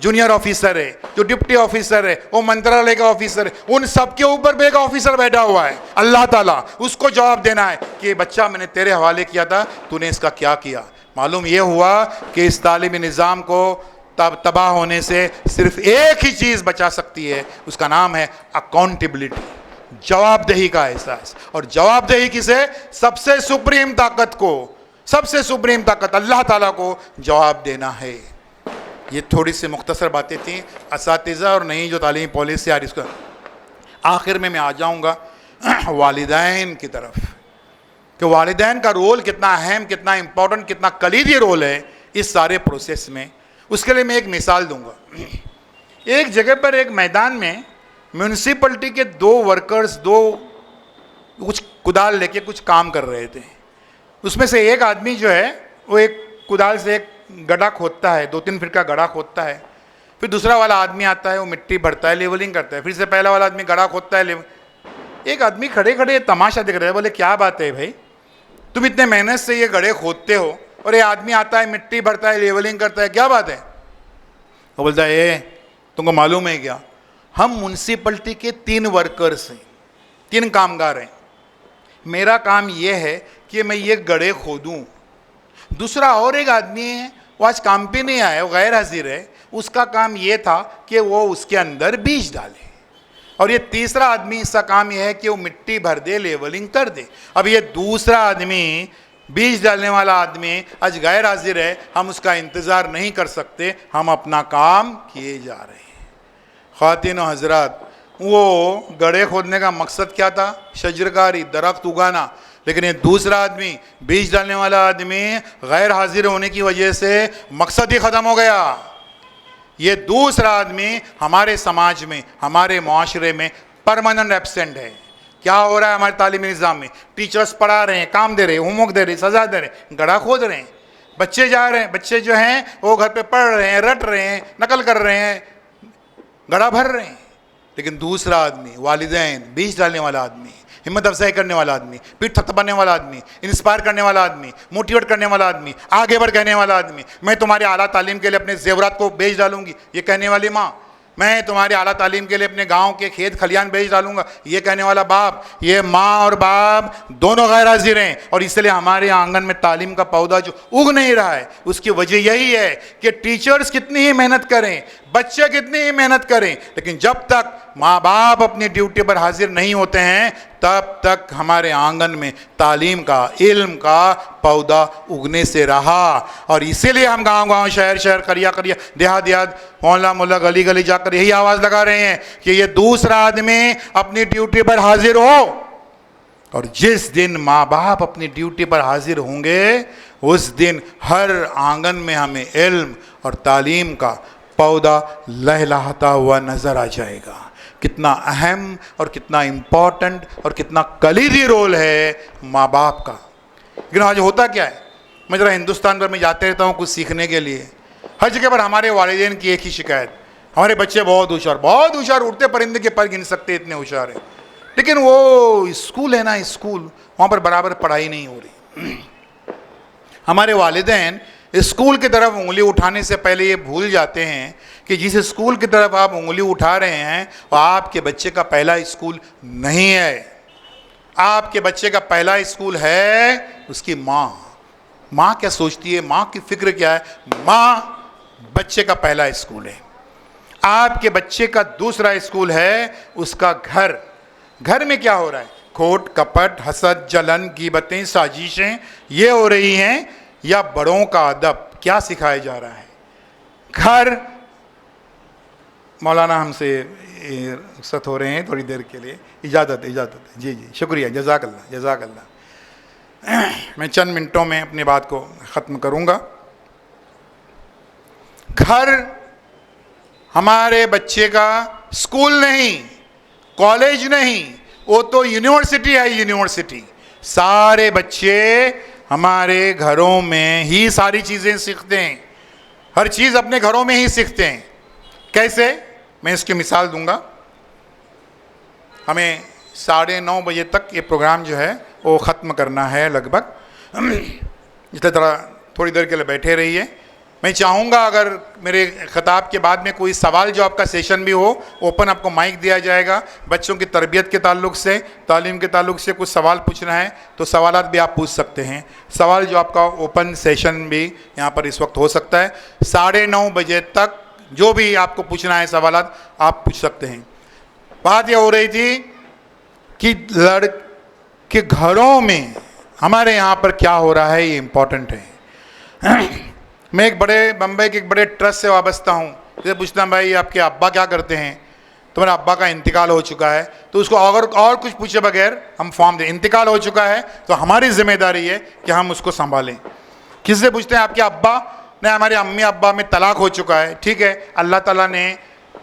S1: जूनियर ऑफिसर है, जो डिप्टी ऑफिसर है, वो मंत्रालय का ऑफिसर है, उन सब के ऊपर भी एक ऑफिसर बैठा हुआ है, अल्लाह ताला। उसको जवाब देना है कि बच्चा मैंने तेरे हवाले किया था, तूने इसका क्या किया। मालूम ये हुआ कि इस तालीमी निज़ाम को तबाह होने से सिर्फ एक ही चीज़ बचा सकती है, उसका नाम है अकाउंटेबिलिटी, जवाबदेही का एहसास। और जवाबदेही किसे? सबसे सुप्रीम ताकत को, सबसे सुप्रीम ताकत अल्लाह ताला को जवाब देना है। ये थोड़ी सी मुख्तसर बातें थी असातिज़ा और नई जो तालीमी पॉलिसी आ रही, इसका आखिर में मैं आ जाऊँगा वालिदैन की तरफ कि वालिदैन का रोल कितना अहम, कितना इम्पोर्टेंट, कितना कलीदी रोल है इस सारे प्रोसेस में। उसके लिए मैं एक मिसाल दूंगा। एक जगह पर एक मैदान में म्यूनिसिपलिटी के 2 वर्कर्स कुछ कुदाल लेके कुछ काम कर रहे थे। उसमें से एक आदमी जो है वो एक कुदाल से एक गड्ढा खोदता है, 2-3 फीट का गड्ढा खोदता है। फिर दूसरा वाला आदमी आता है, वो मिट्टी भरता है, लेवलिंग करता है। फिर से पहला वाला आदमी गड्ढा खोदता है। एक आदमी खड़े खड़े तमाशा देख रहे हैं, बोले क्या बात है भाई, तुम इतने मेहनत से ये गड्ढे खोदते हो और ये आदमी आता है, मिट्टी भरता है, लेवलिंग करता है, क्या बात है? वो बोलता है ये तुमको मालूम है क्या, हम म्यूनिसिपलिटी के 3 वर्कर्स हैं, 3 कामगार हैं। मेरा काम ये है कि मैं ये गड्ढे खोदूं। दूसरा और एक आदमी है, वो आज काम पे नहीं आया, वो गैर हाजिर है, उसका काम ये था कि वो उसके अंदर बीज डाले। और ये तीसरा आदमी, इसका काम यह है कि वो मिट्टी भर दे, लेवलिंग कर दे। अब ये दूसरा आदमी बीज डालने वाला आदमी आज गैर हाजिर है, हम उसका इंतज़ार नहीं कर सकते, हम अपना काम किए जा रहे हैं। ख़वातीन व हज़रात, वो गड्ढे खोदने का मकसद क्या था? शजरकारी, दरख्त उगाना। लेकिन ये दूसरा आदमी, बीज डालने वाला आदमी, गैर हाजिर होने की वजह से मकसद ही ख़त्म हो गया। ये दूसरा आदमी हमारे समाज में, हमारे माशरे में परमानेंट एब्सेंट है। क्या हो रहा है हमारे तालीमी निज़ाम में? टीचर्स पढ़ा रहे हैं, काम दे रहे हैं, होमवर्क दे रहे हैं, सज़ा दे रहे हैं, गड्ढा खोद रहे हैं, बच्चे जा रहे हैं, बच्चे जो हैं वो घर पे पढ़ रहे हैं, रट रहे हैं, नकल कर रहे हैं, गड्ढा भर रहे हैं। लेकिन दूसरा आदमी, वालिदैन, बीज डालने वाला आदमी, हिम्मत अफजाई करने वाला आदमी, पीठ थपथपाने वाला आदमी, इंस्पायर करने वाला आदमी, मोटिवेट करने वाला आदमी, आगे बढ़ कहने वाला आदमी, मैं तुम्हारी आला तालीम के लिए अपने जेवरात को बेच डालूंगी, ये कहने वाली माँ, मैं तुम्हारी आला तालीम के लिए अपने गांव के खेत खलियान बेच डालूंगा, ये कहने वाला बाप, ये माँ और बाप दोनों गैर हाजिर हैं। और इसलिए हमारे आंगन में तालीम का पौधा जो उग नहीं रहा है, उसकी वजह यही है कि टीचर्स कितनी ही मेहनत करें, बच्चे कितनी ही मेहनत करें, लेकिन जब तक माँ बाप अपनी ड्यूटी पर हाजिर नहीं होते हैं, तब तक हमारे आंगन में तालीम का, इल्म का पौधा उगने से रहा। और इसीलिए हम गांव गांव, शहर शहर, करिया करिया, देहात देहात, मोहल्ला मोहल्ला, गली गली जाकर यही आवाज़ लगा रहे हैं कि ये दूसरा आदमी अपनी ड्यूटी पर हाजिर हो। और जिस दिन माँ बाप अपनी ड्यूटी पर हाजिर होंगे, उस दिन हर आंगन में हमें इल्म और तालीम का पौधा लहलहाता हुआ नज़र आ जाएगा। कितना अहम और कितना इम्पॉर्टेंट और कितना कलीदी रोल है माँ बाप का। लेकिन आज होता क्या है, मैं ज़रा हिंदुस्तान भर में जाते रहता हूँ कुछ सीखने के लिए, हर जगह पर हमारे वालिदैन की एक ही शिकायत, हमारे बच्चे बहुत होशियार, उड़ते परिंदे के पर गिन सकते इतने होशियार हैं, लेकिन वो स्कूल है ना, स्कूल, वहाँ पर बराबर पढ़ाई नहीं हो रही। हमारे वालिदैन स्कूल की तरफ उंगली उठाने से पहले ये भूल जाते हैं कि जिस स्कूल की तरफ आप उंगली उठा रहे हैं वो आपके बच्चे का पहला स्कूल नहीं है। आपके बच्चे का पहला स्कूल है उसकी माँ। माँ क्या सोचती है, माँ की फिक्र क्या है? माँ बच्चे का पहला स्कूल है। आपके बच्चे का दूसरा स्कूल है उसका घर। घर में क्या हो रहा है? खोट कपट, हसद, जलन, गीबतें, साजिशें ये हो रही हैं, या बड़ों का अदब क्या सिखाया जा रहा है? घर, मौलाना हमसे रुखसत हो रहे हैं थोड़ी देर के लिए, इजाज़त है। जी जी, शुक्रिया, जज़ाकल्लाह। मैं चंद मिनटों में अपनी बात को ख़त्म करूँगा। घर हमारे बच्चे का स्कूल नहीं, कॉलेज नहीं, वो तो यूनिवर्सिटी है। यूनिवर्सिटी, सारे बच्चे हमारे घरों में ही सारी चीज़ें सीखते हैं, हर चीज़ अपने घरों में ही सीखते हैं। कैसे? मैं इसकी मिसाल दूंगा। हमें 9:30 बजे तक ये प्रोग्राम जो है वो ख़त्म करना है लगभग, इसलिए थोड़ी देर के लिए बैठे रहिए। मैं चाहूँगा अगर मेरे ख़िताब के बाद में कोई सवाल जवाब का सेशन भी हो, ओपन आपको माइक दिया जाएगा। बच्चों की तरबियत के ताल्लुक़ से, तालीम के ताल्लुक़ से कुछ सवाल पूछना है तो सवालात भी आप पूछ सकते हैं। सवाल जवाब का ओपन सेशन भी यहाँ पर इस वक्त हो सकता है। 9:30 बजे तक जो भी आपको पूछना है सवालात आप पूछ सकते हैं। बात यह हो रही थी कि लड़के घरों में हमारे यहाँ पर क्या हो रहा है, ये इम्पोर्टेंट है। मैं बम्बई के एक बड़े ट्रस्ट से वाबस्ता हूँ। जैसे पूछता हूँ, भाई आपके अब्बा क्या करते हैं? तो मेरे अब्बा का इंतकाल हो चुका है। तो उसको अगर और कुछ पूछे बगैर हम फॉर्म दें। इंतकाल हो चुका है तो हमारी जिम्मेदारी है कि हम उसको संभालें। किसी से पूछते हैं आपके अब्बा? नहीं, हमारे अम्मी अब्बा में तलाक हो चुका है। ठीक है, अल्लाह ताला ने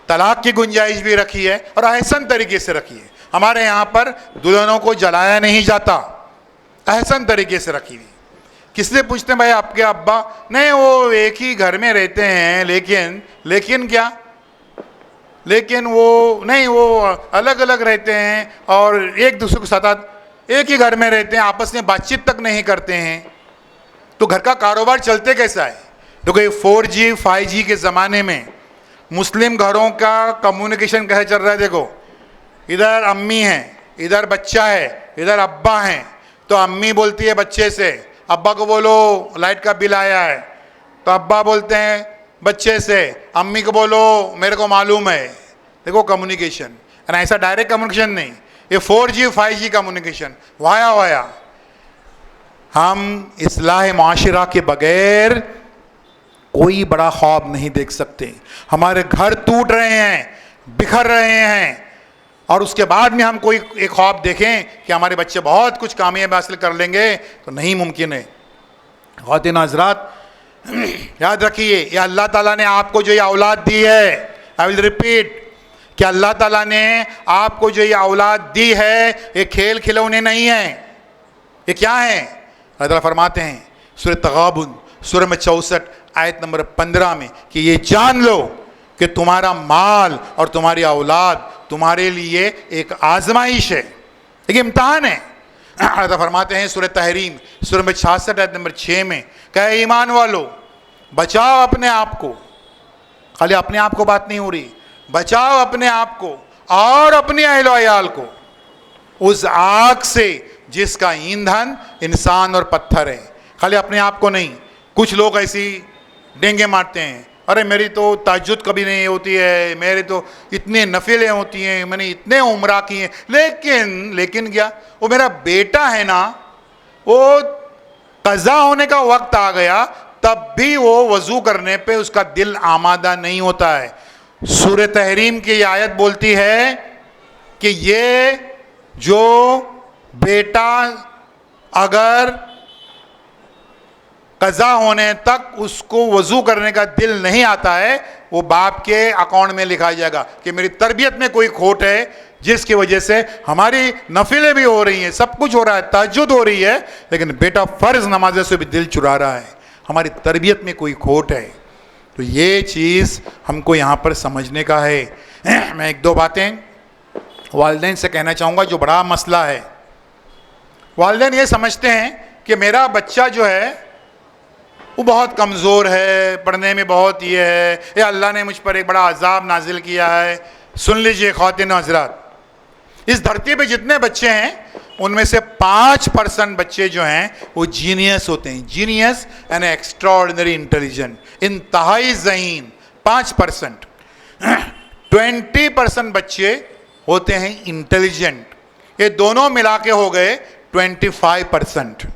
S1: तलाक की गुंजाइश भी रखी है और एहसन तरीके से रखी है। हमारे यहाँ पर दुल्हनों को जलाया नहीं जाता, एहसन तरीके से रखी हुई। किससे पूछते हैं भाई आपके अब्बा? नहीं, वो एक ही घर में रहते हैं, लेकिन क्या? लेकिन वो नहीं, वो अलग अलग रहते हैं और एक दूसरे के साथ एक ही घर में रहते हैं, आपस में बातचीत तक नहीं करते हैं। तो घर का कारोबार चलते कैसा है? देखो, 4G 5G के ज़माने में मुस्लिम घरों का कम्युनिकेशन कैसे चल रहा है? देखो, इधर अम्मी हैं, इधर बच्चा है, इधर अब्बा हैं। तो अम्मी बोलती है बच्चे से, अब्बा को बोलो लाइट का बिल आया है। तो अब्बा बोलते हैं बच्चे से, अम्मी को बोलो मेरे को मालूम है। देखो कम्युनिकेशन, ऐसा डायरेक्ट कम्युनिकेशन नहीं, ये 4G 5G कम्युनिकेशन वाया। हम इस्लाह माशरा के बगैर कोई बड़ा ख्वाब नहीं देख सकते। हमारे घर टूट रहे हैं, बिखर रहे हैं, और उसके बाद में हम कोई एक ख्वाब देखें कि हमारे बच्चे बहुत कुछ कामयाबी हासिल कर लेंगे, तो नहीं मुमकिन है। ख़वातीन हज़रात, याद रखिए, ये अल्लाह ताला ने आपको जो ये औलाद दी है, आई विल रिपीट, कि अल्लाह ताला ने आपको जो ये औलाद दी है, ये खेल खिलौने नहीं है। ये क्या है? अल्लाह ताला फरमाते हैं सूरह तगाबुन, सूरह में 64 आयत नंबर 15 में, कि ये जान लो कि तुम्हारा माल और तुम्हारी औलाद तुम्हारे लिए एक आजमाइश है, एक इम्तहान है। अल्लाह ताला फरमाते हैं सूरह तहरीम, सूरह में 66 आयत नंबर 6 में, कहे ईमान वालो, बचाओ अपने आप को। खाली अपने आप को बात नहीं हो रही, बचाओ अपने आप को और अपने अहलो अयाल को उस आग से जिसका ईंधन इंसान और पत्थर है। खाली अपने आप को नहीं। कुछ लोग ऐसी डेंगे मारते हैं, अरे मेरी तो तहज्जुद कभी नहीं होती है, मेरी तो इतनी नफिलें होती हैं, मैंने इतने उम्रा किए, लेकिन क्या, वो मेरा बेटा है ना, वो कज़ा होने का वक्त आ गया, तब भी वो वज़ू करने पे उसका दिल आमादा नहीं होता है। सूरह तहरीम की ये आयत बोलती है कि ये जो बेटा अगर कज़ा होने तक उसको वज़ू करने का दिल नहीं आता है, वो बाप के अकाउंट में लिखा जाएगा कि मेरी तरबियत में कोई खोट है, जिसकी वजह से हमारी नफिलें भी हो रही हैं, सब कुछ हो रहा है, तहज्जुद हो रही है, लेकिन बेटा फ़र्ज़ नमाज़ से भी दिल चुरा रहा है, हमारी तरबियत में कोई खोट है। तो ये चीज़ हमको यहाँ पर समझने का है। मैं एक दो बातें वालिदैन से कहना चाहूँगा जो बड़ा मसला है। वालिदैन ये समझते हैं कि मेरा बच्चा जो है वो बहुत कमज़ोर है, पढ़ने में बहुत ये है, या अल्लाह ने मुझ पर एक बड़ा अजाब नाजिल किया है। सुन लीजिए ख़वातीन हज़रात, इस धरती पे जितने बच्चे हैं उनमें से 5% बच्चे जो हैं वो जीनियस होते हैं। जीनियस यानी एक्स्ट्राऑर्डिनरी इंटेलिजेंट, इंतहाई ज़हीन 5%। 20% बच्चे होते हैं इंटेलिजेंट। ये दोनों मिला के हो गए 25%।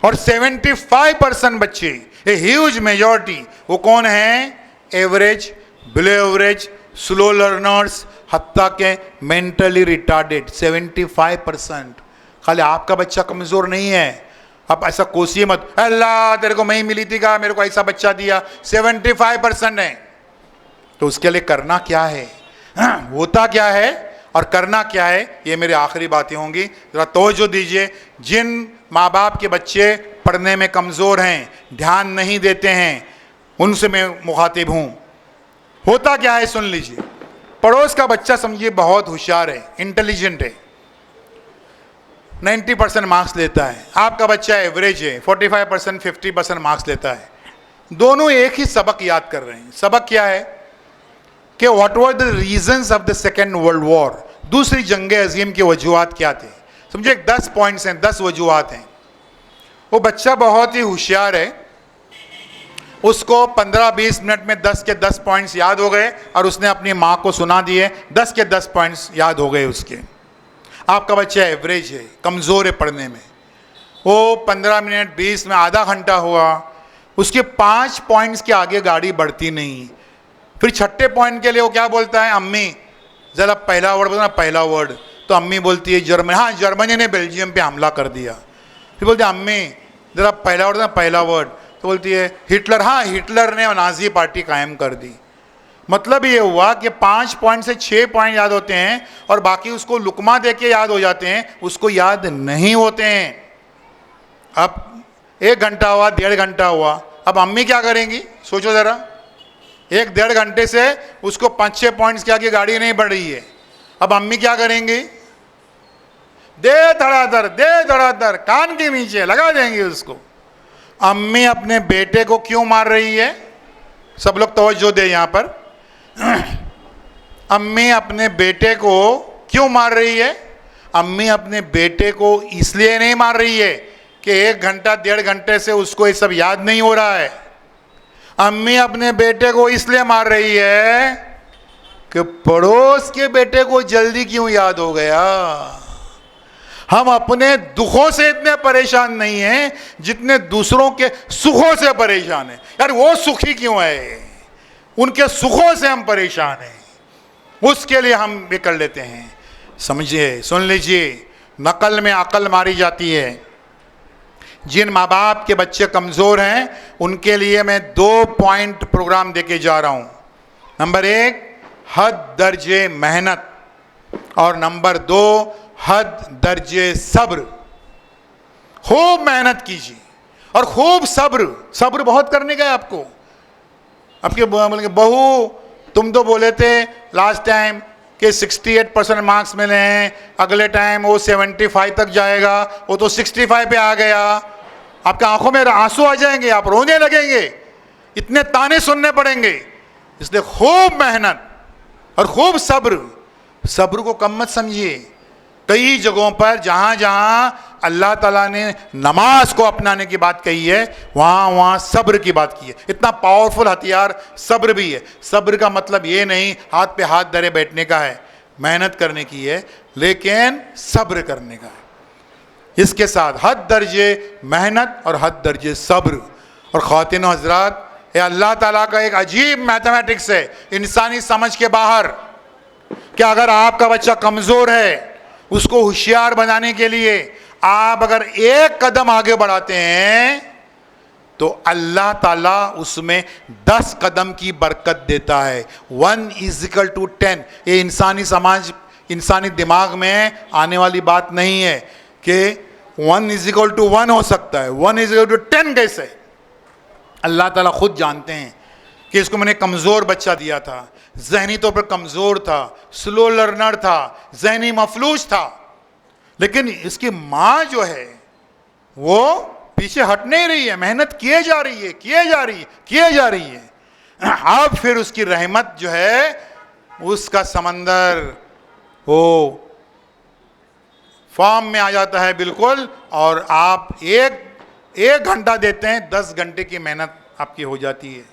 S1: और 75% बच्चे, ये ह्यूज मेजॉरिटी, वो कौन है? Average, below average, slow learners, हत्ता के मेंटली रिटार्डेड 75%। खाली आपका बच्चा कमज़ोर नहीं है। अब ऐसा कोसिए मत, अल्लाह तेरे को मैं ही मिली थी का, मेरे को ऐसा बच्चा दिया। 75% है। तो उसके लिए करना क्या है, होता क्या है और करना क्या है, ये मेरी आखिरी बातें होंगी। ज़रा तवज्जो दीजिए। जिन माँ बाप के बच्चे पढ़ने में कमज़ोर हैं, ध्यान नहीं देते हैं, उनसे मैं मुखातिब हूँ। होता क्या है सुन लीजिए। पड़ोस का बच्चा समझिए बहुत होशियार है, इंटेलिजेंट है, 90% मार्क्स लेता है। आपका बच्चा एवरेज है, 45% 50% मार्क्स लेता है। दोनों एक ही सबक याद कर रहे हैं। सबक क्या है कि what were the reasons of the second world war, दूसरी जंग अजीम के वजूहात क्या थे। समझे 10 पॉइंट्स हैं, 10 वजूहात हैं। वो बच्चा बहुत ही होशियार है, उसको 15-20 मिनट में 10 के 10 पॉइंट्स याद हो गए और उसने अपनी माँ को सुना दिए, 10 के 10 पॉइंट्स याद हो गए उसके। आपका बच्चा एवरेज है, कमज़ोर है पढ़ने में, वो 15 मिनट 20 में आधा घंटा हुआ, उसके 5 पॉइंट्स के आगे गाड़ी बढ़ती नहीं। फिर छठे पॉइंट के लिए वो क्या बोलता है, अम्मी ज़रा पहला वर्ड बोलना, पहला वर्ड। तो अम्मी बोलती है जर्मनी, हाँ जर्मनी ने बेल्जियम पे हमला कर दिया। फिर बोलती है अम्मी ज़रा पहला वर्ड ना, पहला वर्ड। तो बोलती है हिटलर, हाँ हिटलर ने नाज़ी पार्टी कायम कर दी। मतलब ये हुआ कि 5 पॉइंट से 6 पॉइंट याद होते हैं और बाकी उसको लुकमा दे के याद हो जाते हैं, उसको याद नहीं होते हैं। अब 1 घंटा हुआ, 1.5 घंटा हुआ, अब अम्मी क्या करेंगी सोचो ज़रा। 1-1.5 घंटे से उसको 5-6 पॉइंट्स के आगे गाड़ी नहीं बढ़ रही है। अब अम्मी क्या करेंगी, दे धड़ाधड़ कान के नीचे लगा देंगे उसको। अम्मी अपने बेटे को क्यों मार रही है, सब लोग तवज्जो दे यहाँ पर। अम्मी अपने बेटे को क्यों मार रही है? अम्मी अपने बेटे को इसलिए नहीं मार रही है कि 1 घंटा 1.5 घंटे से उसको ये सब याद नहीं हो रहा है। अम्मी अपने बेटे को इसलिए मार रही है कि पड़ोस के बेटे को जल्दी क्यों याद हो गया। हम अपने दुखों से इतने परेशान नहीं हैं जितने दूसरों के सुखों से परेशान हैं। यार वो सुखी क्यों है, उनके सुखों से हम परेशान हैं, उसके लिए हम ये कर लेते हैं। समझिए, सुन लीजिए, नकल में अकल मारी जाती है। जिन माँ बाप के बच्चे कमज़ोर हैं उनके लिए मैं 2 पॉइंट प्रोग्राम देके जा रहा हूँ। नंबर 1, हद दर्जे मेहनत, और नंबर 2, हद दर्जे सब्र। खूब मेहनत कीजिए और खूब सब्र। सब्र बहुत करने का है आपको। आपके बहू, तुम तो बोले थे लास्ट टाइम कि 68% मार्क्स मिले हैं, अगले टाइम वो 75 तक जाएगा, वो तो 65 पे आ गया। आपके आंखों में आंसू आ जाएंगे, आप रोने लगेंगे, इतने ताने सुनने पड़ेंगे। इसलिए खूब मेहनत और खूब सब्र। सब्र को कम मत समझिए। कई जगहों पर जहाँ जहाँ अल्लाह ताला ने नमाज को अपनाने की बात कही है, वहाँ वहाँ सब्र की बात की है। इतना पावरफुल हथियार सब्र भी है। सब्र का मतलब ये नहीं हाथ पे हाथ धरे बैठने का है, मेहनत करने की है, लेकिन सब्र करने का है। इसके साथ हद दर्जे मेहनत और हद दर्जे सब्र। और ख़वातीन और हज़रात, ये अल्लाह ताला का एक अजीब मैथमेटिक्स है, इंसानी समझ के बाहर। कि अगर आपका बच्चा कमज़ोर है, उसको होशियार बनाने के लिए आप अगर 1 कदम आगे बढ़ाते हैं तो अल्लाह ताला उसमें 10 कदम की बरकत देता है। 1 = 10। ये इंसानी समाज, इंसानी दिमाग में आने वाली बात नहीं है कि 1 = 1 हो सकता है, 1 = 10 कैसे। अल्लाह ताला खुद जानते हैं कि इसको मैंने कमज़ोर बच्चा दिया था, जहनी तौर पर कमज़ोर था, स्लो लर्नर था, जहनी मफलूज था, लेकिन इसकी माँ जो है वो पीछे हट नहीं रही है, मेहनत किए जा रही है, किए जा रही है। अब फिर उसकी रहमत जो है, उसका समंदर वो फॉर्म में आ जाता है बिल्कुल, और आप एक घंटा देते हैं, 10 घंटे की मेहनत आपकी हो जाती है।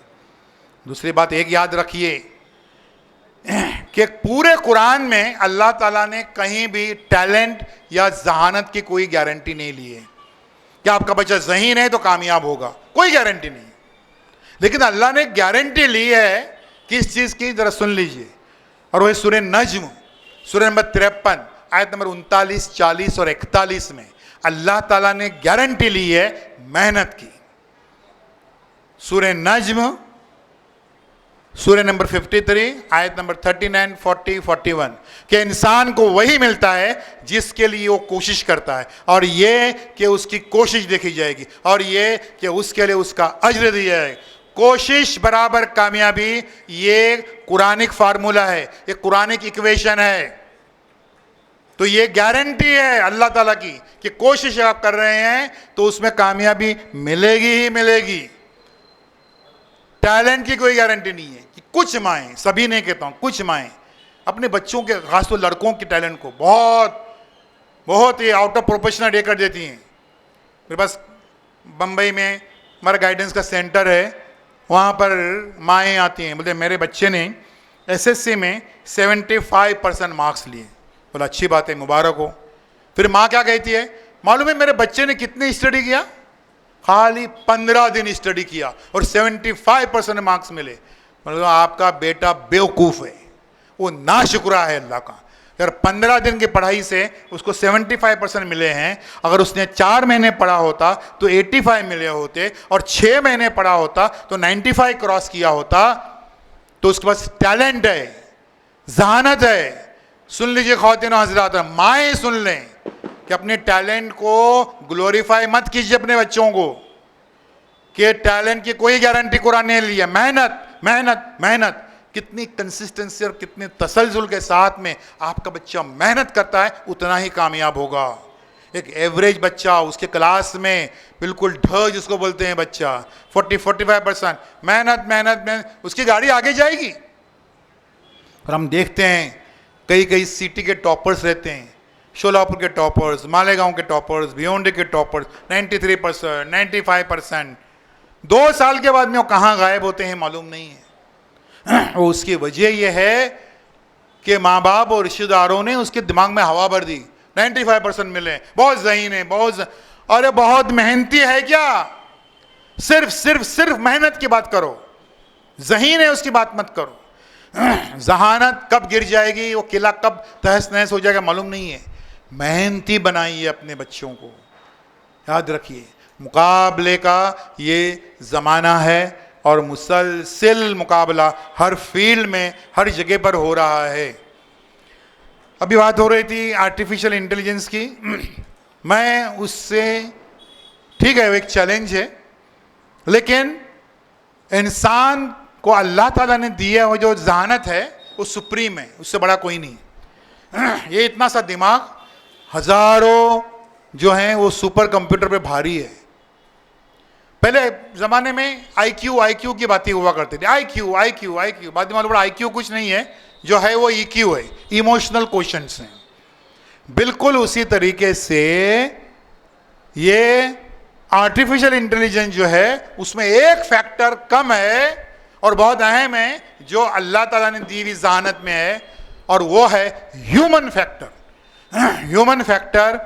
S1: दूसरी बात एक याद रखिए कि पूरे कुरान में अल्लाह ताला ने कहीं भी टैलेंट या जहानत की कोई गारंटी नहीं ली है कि आपका बच्चा ज़हीन है तो कामयाब होगा, कोई गारंटी नहीं। लेकिन अल्लाह ने गारंटी ली है किस चीज़ की, ज़रा सुन लीजिए। और वह सूरह नज्म, सूरह नंबर 53, आयत नंबर 39, 40 और 41 में अल्लाह ताला ने गारंटी ली है मेहनत की। सूरह नज्म, सूरह नंबर 53, आयत नंबर 39, 40, 41 कि इंसान को वही मिलता है जिसके लिए वो कोशिश करता है, और ये कि उसकी कोशिश देखी जाएगी, और ये कि उसके लिए उसका अज्र दिया जाएगा। कोशिश बराबर कामयाबी, ये कुरानिक फार्मूला है, ये कुरानिक इक्वेशन है। तो ये गारंटी है अल्लाह ताला की कि कोशिश आप कर रहे हैं तो उसमें कामयाबी मिलेगी ही मिलेगी। टैलेंट की कोई गारंटी नहीं है। कि कुछ माएँ, सभी नहीं कहता हूँ, कुछ माएँ अपने बच्चों के, खास तो लड़कों के टैलेंट को बहुत ही आउट ऑफ प्रोपोर्शनल ये कर देती हैं। मेरे पास बम्बई में हमारा गाइडेंस का सेंटर है, वहाँ पर माएँ आती हैं, बोलते मेरे बच्चे ने एसएससी में 75% मार्क्स लिए। बोला अच्छी बात है, मुबारक हो। फिर माँ क्या कहती है, मालूम है मेरे बच्चे ने कितनी स्टडी किया, खाली 15 दिन स्टडी किया और 75% मार्क्स मिले। मतलब आपका बेटा बेवकूफ़ है, वो नाशुक्रा है अल्लाह का। अगर 15 दिन की पढ़ाई से उसको 75% मिले हैं, अगर उसने 4 महीने पढ़ा होता तो 85 मिले होते, और 6 महीने पढ़ा होता तो 95 क्रॉस किया होता। तो उसके पास टैलेंट है, जहानत है। सुन लीजिए ख़वातीन और हज़रात, माएँ सुन लें कि अपने टैलेंट को ग्लोरीफाई मत कीजिए अपने बच्चों को, कि टैलेंट की कोई गारंटी कुरान ने ली है। मेहनत मेहनत मेहनत, कितनी कंसिस्टेंसी और कितने तसलजुल के साथ में आपका बच्चा मेहनत करता है, उतना ही कामयाब होगा। एक एवरेज बच्चा, उसके क्लास में बिल्कुल ढ जिसको बोलते हैं बच्चा, 40-45% मेहनत मेहनत मेहनत, उसकी गाड़ी आगे जाएगी। और हम देखते हैं कई सिटी के टॉपर्स रहते हैं, शोलापुर के टॉपर्स, मालेगांव के टॉपर्स, भिवंडी के टॉपर्स, 93%, 95%। 2 साल के बाद में वो कहाँ गायब होते हैं मालूम नहीं है। उसकी वजह यह है कि माँ बाप और रिश्तेदारों ने उसके दिमाग में हवा भर दी, 95% मिले, बहुत ज़हीन है, अरे बहुत मेहनती है क्या? सिर्फ मेहनत की बात करो, ज़हीन है उसकी बात मत करो। जहानत कब गिर जाएगी, वो किला कब तहस नहस हो जाएगा मालूम नहीं है। मेहनती बनाइए अपने बच्चों को, याद रखिए मुकाबले का ये ज़माना है और मुसलसिल मुकाबला हर फील्ड में हर जगह पर हो रहा है। अभी बात हो रही थी आर्टिफिशियल इंटेलिजेंस की, मैं उससे, ठीक है वो एक चैलेंज है, लेकिन इंसान को अल्लाह ताला ने दिया वो जो जहानत है वो सुप्रीम है, उससे बड़ा कोई नहीं। ये इतना सा दिमाग हजारों जो हैं वो सुपर कंप्यूटर पे भारी है। पहले ज़माने में आईक्यू की बातें हुआ करती थी, आईक्यू बाद में मालूम पड़ा आईक्यू कुछ नहीं है, जो है वो ईक्यू है, इमोशनल क्वेश्चंस हैं। बिल्कुल उसी तरीके से ये आर्टिफिशियल इंटेलिजेंस जो है उसमें एक फैक्टर कम है और बहुत अहम है जो अल्लाह ताला ने दी हुई जहानत में है, और वो है ह्यूमन फैक्टर। ह्यूमन फैक्टर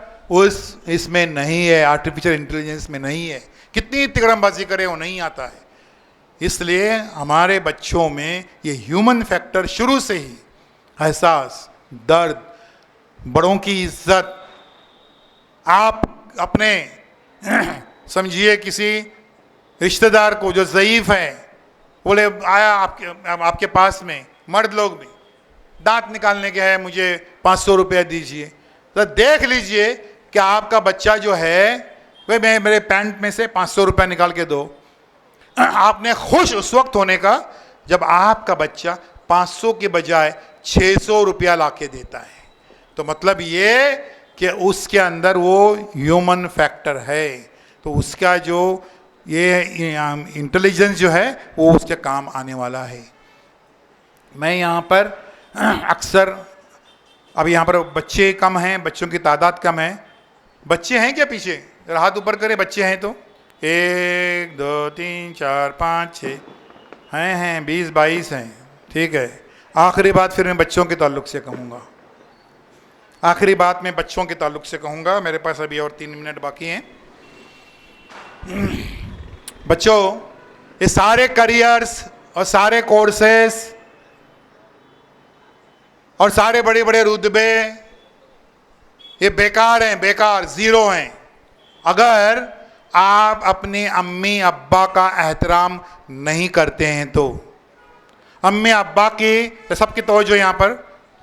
S1: इसमें नहीं है, आर्टिफिशियल इंटेलिजेंस में नहीं है। कितनी तिकड़मबाजी करे वो नहीं आता है। इसलिए हमारे बच्चों में ये ह्यूमन फैक्टर शुरू से ही, एहसास, दर्द, बड़ों की इज्जत, आप अपने समझिए किसी रिश्तेदार को जो ज़ईफ है, बोले आया आपके पास में, मर्द लोग भी दांत निकालने के है, मुझे 500 रुपया दीजिए, तो देख लीजिए कि आपका बच्चा जो है वह मेरे पैंट में से 500 रुपया निकाल के दो। आपने खुश उस वक्त होने का जब आपका बच्चा 500 के बजाय 600 रुपया ला के देता है। तो मतलब ये कि उसके अंदर वो ह्यूमन फैक्टर है, तो उसका जो ये इंटेलिजेंस जो है वो उसके काम आने वाला है। मैं यहाँ पर अक्सर, अब यहाँ पर बच्चे कम हैं, बच्चों की तादाद कम है। बच्चे हैं क्या पीछे? जरा हाथ ऊपर करें, बच्चे हैं तो 1 2 3 4 5 6 हैं 20 22 हैं, ठीक है। आखिरी बात फिर मैं बच्चों के ताल्लुक से कहूँगा, आखिरी बात मैं बच्चों के ताल्लुक से कहूँगा, मेरे पास अभी और 3 मिनट बाकी हैं। बच्चों, ये सारे करियर्स और सारे कोर्सेस और सारे बड़े बड़े रुतबे ये बेकार हैं, बेकार, ज़ीरो हैं, अगर आप अपनी अम्मी अब्बा का एहतराम नहीं करते हैं तो। अम्मी अब्बा की सबकी तवज्जो यहाँ पर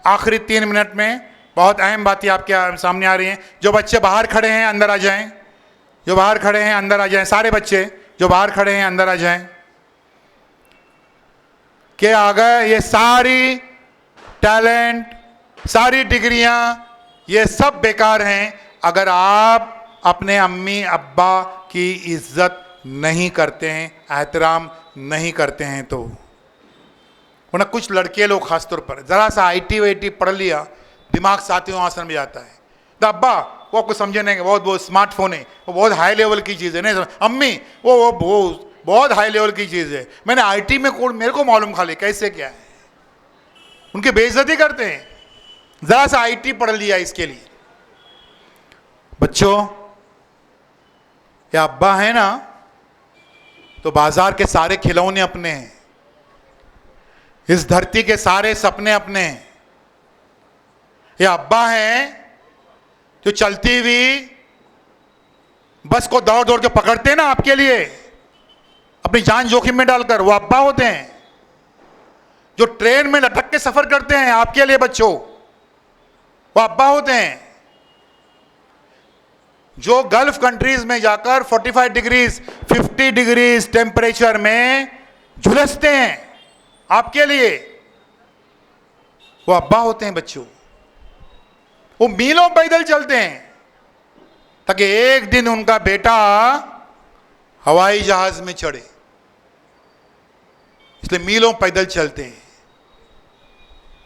S1: आखिरी 3 मिनट में बहुत अहम बातें आपके सामने आ रही हैं। जो बच्चे बाहर खड़े हैं अंदर आ जाएं, जो बाहर खड़े हैं अंदर आ जाएं, सारे बच्चे जो बाहर खड़े हैं अंदर आ जाएं। कि अगर ये सारी टैलेंट, सारी डिग्रियां, ये सब बेकार हैं अगर आप अपने अम्मी अब्बा की इज्जत नहीं करते हैं, एहतराम नहीं करते हैं तो। वरना कुछ लड़के लोग खासतौर पर ज़रा सा आईटी वाईटी पढ़ लिया, दिमाग सातवें आसमान में जाता है, तो अब्बा वो आपको समझे नहीं, बहुत स्मार्टफोन है, वो बहुत हाई लेवल की चीज़ है, नहीं अम्मी वो बहुत हाई लेवल की चीज़ है, मैंने आईटी में कोड मेरे को मालूम खाली कैसे क्या है। उनकी बेइज्जती करते हैं, ज़रा सा आईटी पढ़ लिया इसके लिए। बच्चों, ये अब्बा है ना, तो बाजार के सारे खिलौने अपने हैं, इस धरती के सारे सपने अपने हैं। ये अब्बा हैं जो चलती हुई बस को दौड़ दौड़ के पकड़ते हैं ना आपके लिए, अपनी जान जोखिम में डालकर, वो अब्बा होते हैं। जो ट्रेन में लटक के सफर करते हैं आपके लिए बच्चों, वो अब्बा होते हैं। जो गल्फ कंट्रीज में जाकर 45 डिग्रीज 50 डिग्रीज टेम्परेचर में झुलसते हैं आपके लिए, वो अब्बा होते हैं बच्चों। वो मीलों पैदल चलते हैं ताकि एक दिन उनका बेटा हवाई जहाज में चढ़े, इसलिए मीलों पैदल चलते हैं,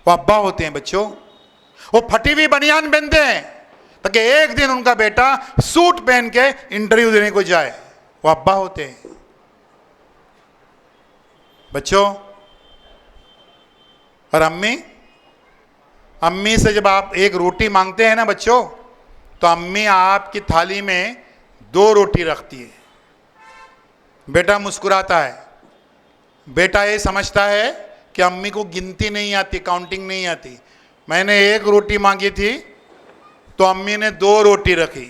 S1: वो अब्बा होते हैं बच्चों। वो फटी हुई बनियान पहनते हैं ताकि एक दिन उनका बेटा सूट पहन के इंटरव्यू देने को जाए, वो अब्बा होते हैं बच्चों। और अम्मी से जब आप एक रोटी मांगते हैं ना बच्चों, तो अम्मी आपकी थाली में 2 रोटी रखती है। बेटा मुस्कुराता है। बेटा ये समझता है कि अम्मी को गिनती नहीं आती, काउंटिंग नहीं आती। मैंने 1 रोटी मांगी थी तो अम्मी ने 2 रोटी रखी।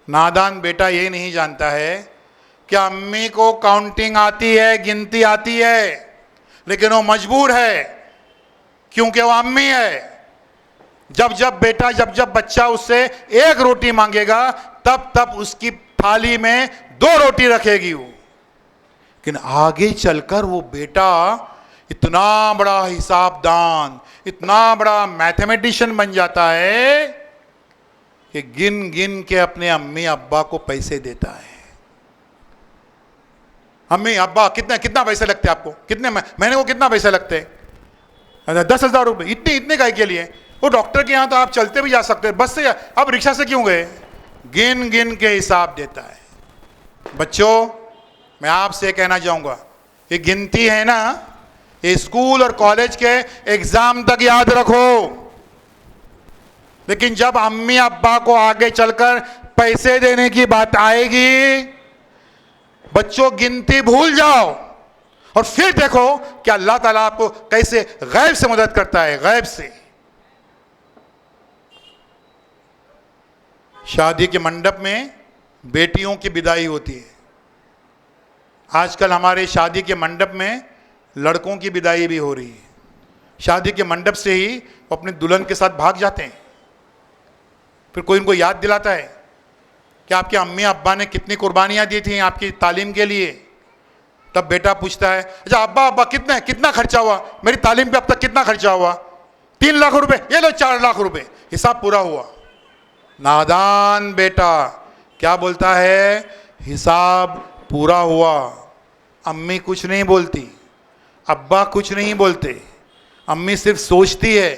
S1: नादान बेटा ये नहीं जानता है कि अम्मी को काउंटिंग आती है, गिनती आती है, लेकिन वो मजबूर है क्योंकि वो अम्मी है। जब जब बच्चा उससे 1 रोटी मांगेगा तब तब उसकी थाली में 2 रोटी रखेगी वो। लेकिन आगे चलकर वो बेटा इतना बड़ा हिसाबदान, इतना बड़ा मैथमेटिशियन बन जाता है कि गिन गिन के अपने अम्मी अब्बा को पैसे देता है। अम्मी अब्बा कितना पैसे लगते आपको, कितने महीने को कितना पैसे लगते? 10,000 रुपये। इतने काय के लिए? वो डॉक्टर के यहाँ तो आप चलते भी जा सकते हैं, बस से, अब रिक्शा से क्यों गए? गिन गिन के हिसाब देता है। बच्चों, मैं आपसे कहना चाहूँगा, ये गिनती है ना, ये स्कूल और कॉलेज के एग्जाम तक याद रखो, लेकिन जब अम्मी अब्बा को आगे चलकर पैसे देने की बात आएगी, बच्चों गिनती भूल जाओ और फिर देखो कि अल्लाह ताला आपको कैसे गैब से मदद करता है, गैब से। शादी के मंडप में बेटियों की विदाई होती है। आजकल हमारे शादी के मंडप में लड़कों की विदाई भी हो रही है। शादी के मंडप से ही वो अपने दुल्हन के साथ भाग जाते हैं। फिर कोई उनको याद दिलाता है कि आपके अम्मी अब्बा ने कितनी कुर्बानियां दी थी आपकी तालीम के लिए। तब बेटा पूछता है, अच्छा अब्बा कितना खर्चा हुआ मेरी तालीम पे, अब तक कितना खर्चा हुआ? 3 लाख रुपए, ये लो 4 लाख रुपए, हिसाब पूरा हुआ। नादान बेटा क्या बोलता है? हिसाब पूरा हुआ। अम्मी कुछ नहीं बोलती, अब्बा कुछ नहीं बोलते। अम्मी सिर्फ सोचती है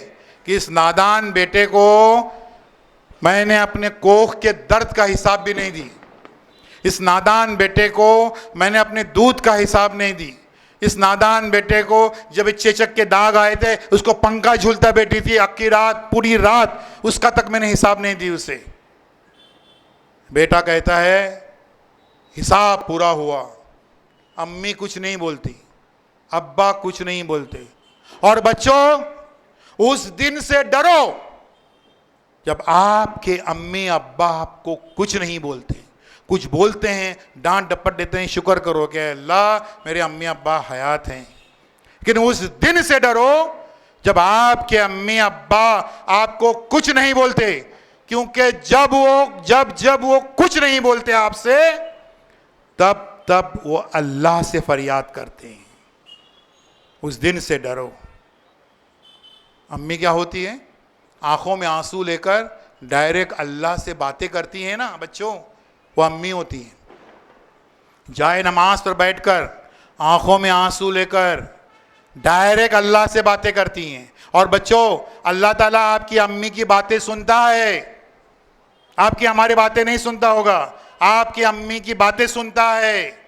S1: कि इस नादान बेटे को मैंने अपने कोख के दर्द का हिसाब भी नहीं दी, इस नादान बेटे को मैंने अपने दूध का हिसाब नहीं दी, इस नादान बेटे को जब चेचक के दाग आए थे उसको पंखा झूलता बैठी थी अक्की रात, पूरी रात, उसका तक मैंने हिसाब नहीं दी उसे। बेटा कहता है हिसाब पूरा हुआ। अम्मी कुछ नहीं बोलती, अब्बा कुछ नहीं बोलते। और बच्चों, उस दिन से डरो जब आपके अम्मी अब्बा आपको कुछ नहीं बोलते। कुछ बोलते हैं, डांट डपट देते हैं, शुक्र करो कि अल्लाह मेरे अम्मी अब्बा हयात हैं। लेकिन उस दिन से डरो जब आपके अम्मी अब्बा आपको कुछ नहीं बोलते, क्योंकि जब वो कुछ नहीं बोलते आपसे, तब वो अल्लाह से फरियाद करते हैं। उस दिन से डरो। अम्मी क्या होती है? आंखों में आंसू लेकर डायरेक्ट अल्लाह से बातें करती हैं ना बच्चों, वो अम्मी होती हैं। जाए नमाज पर बैठकर आंखों में आंसू लेकर डायरेक्ट अल्लाह से बातें करती हैं। और बच्चों, अल्लाह ताला आपकी अम्मी की बातें सुनता है, आपकी हमारी बातें नहीं सुनता होगा, आपकी अम्मी की बातें सुनता है।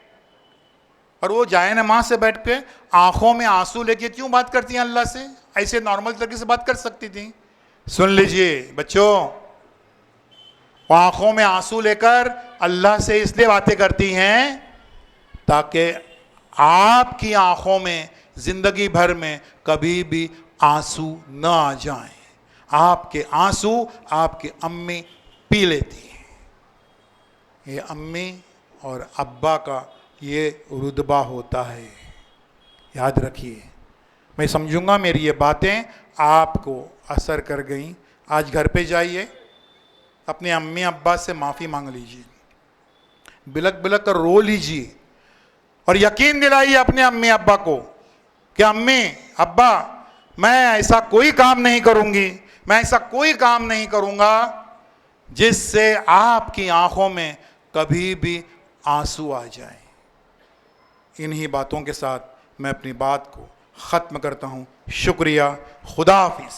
S1: और वो जाए नमाज से बैठ के आंखों में आंसू लेके क्यों बात करती हैं अल्लाह से? ऐसे नॉर्मल तरीके से बात कर सकती थी। सुन लीजिए बच्चों, वो आंखों में आंसू लेकर अल्लाह से इसलिए बातें करती हैं ताकि आपकी आंखों में जिंदगी भर में कभी भी आंसू न आ जाएं। आपके आंसू आपकी अम्मी पी लेती है। ये अम्मी और अब्बा का ये रुतबा होता है, याद रखिए। मैं समझूंगा मेरी ये बातें आपको असर कर गई। आज घर पे जाइए, अपने अम्मी अब्बा से माफ़ी मांग लीजिए, बिलक बिलक कर रो लीजिए और यकीन दिलाइए अपने अम्मी अब्बा को कि अम्मी अब्बा, मैं ऐसा कोई काम नहीं करूंगी, मैं ऐसा कोई काम नहीं करूंगा जिससे आपकी आंखों में कभी भी आंसू आ जाए। इन्हीं बातों के साथ मैं अपनी बात को ख़त्म करता हूँ। शुक्रिया। खुदा हाफिज़।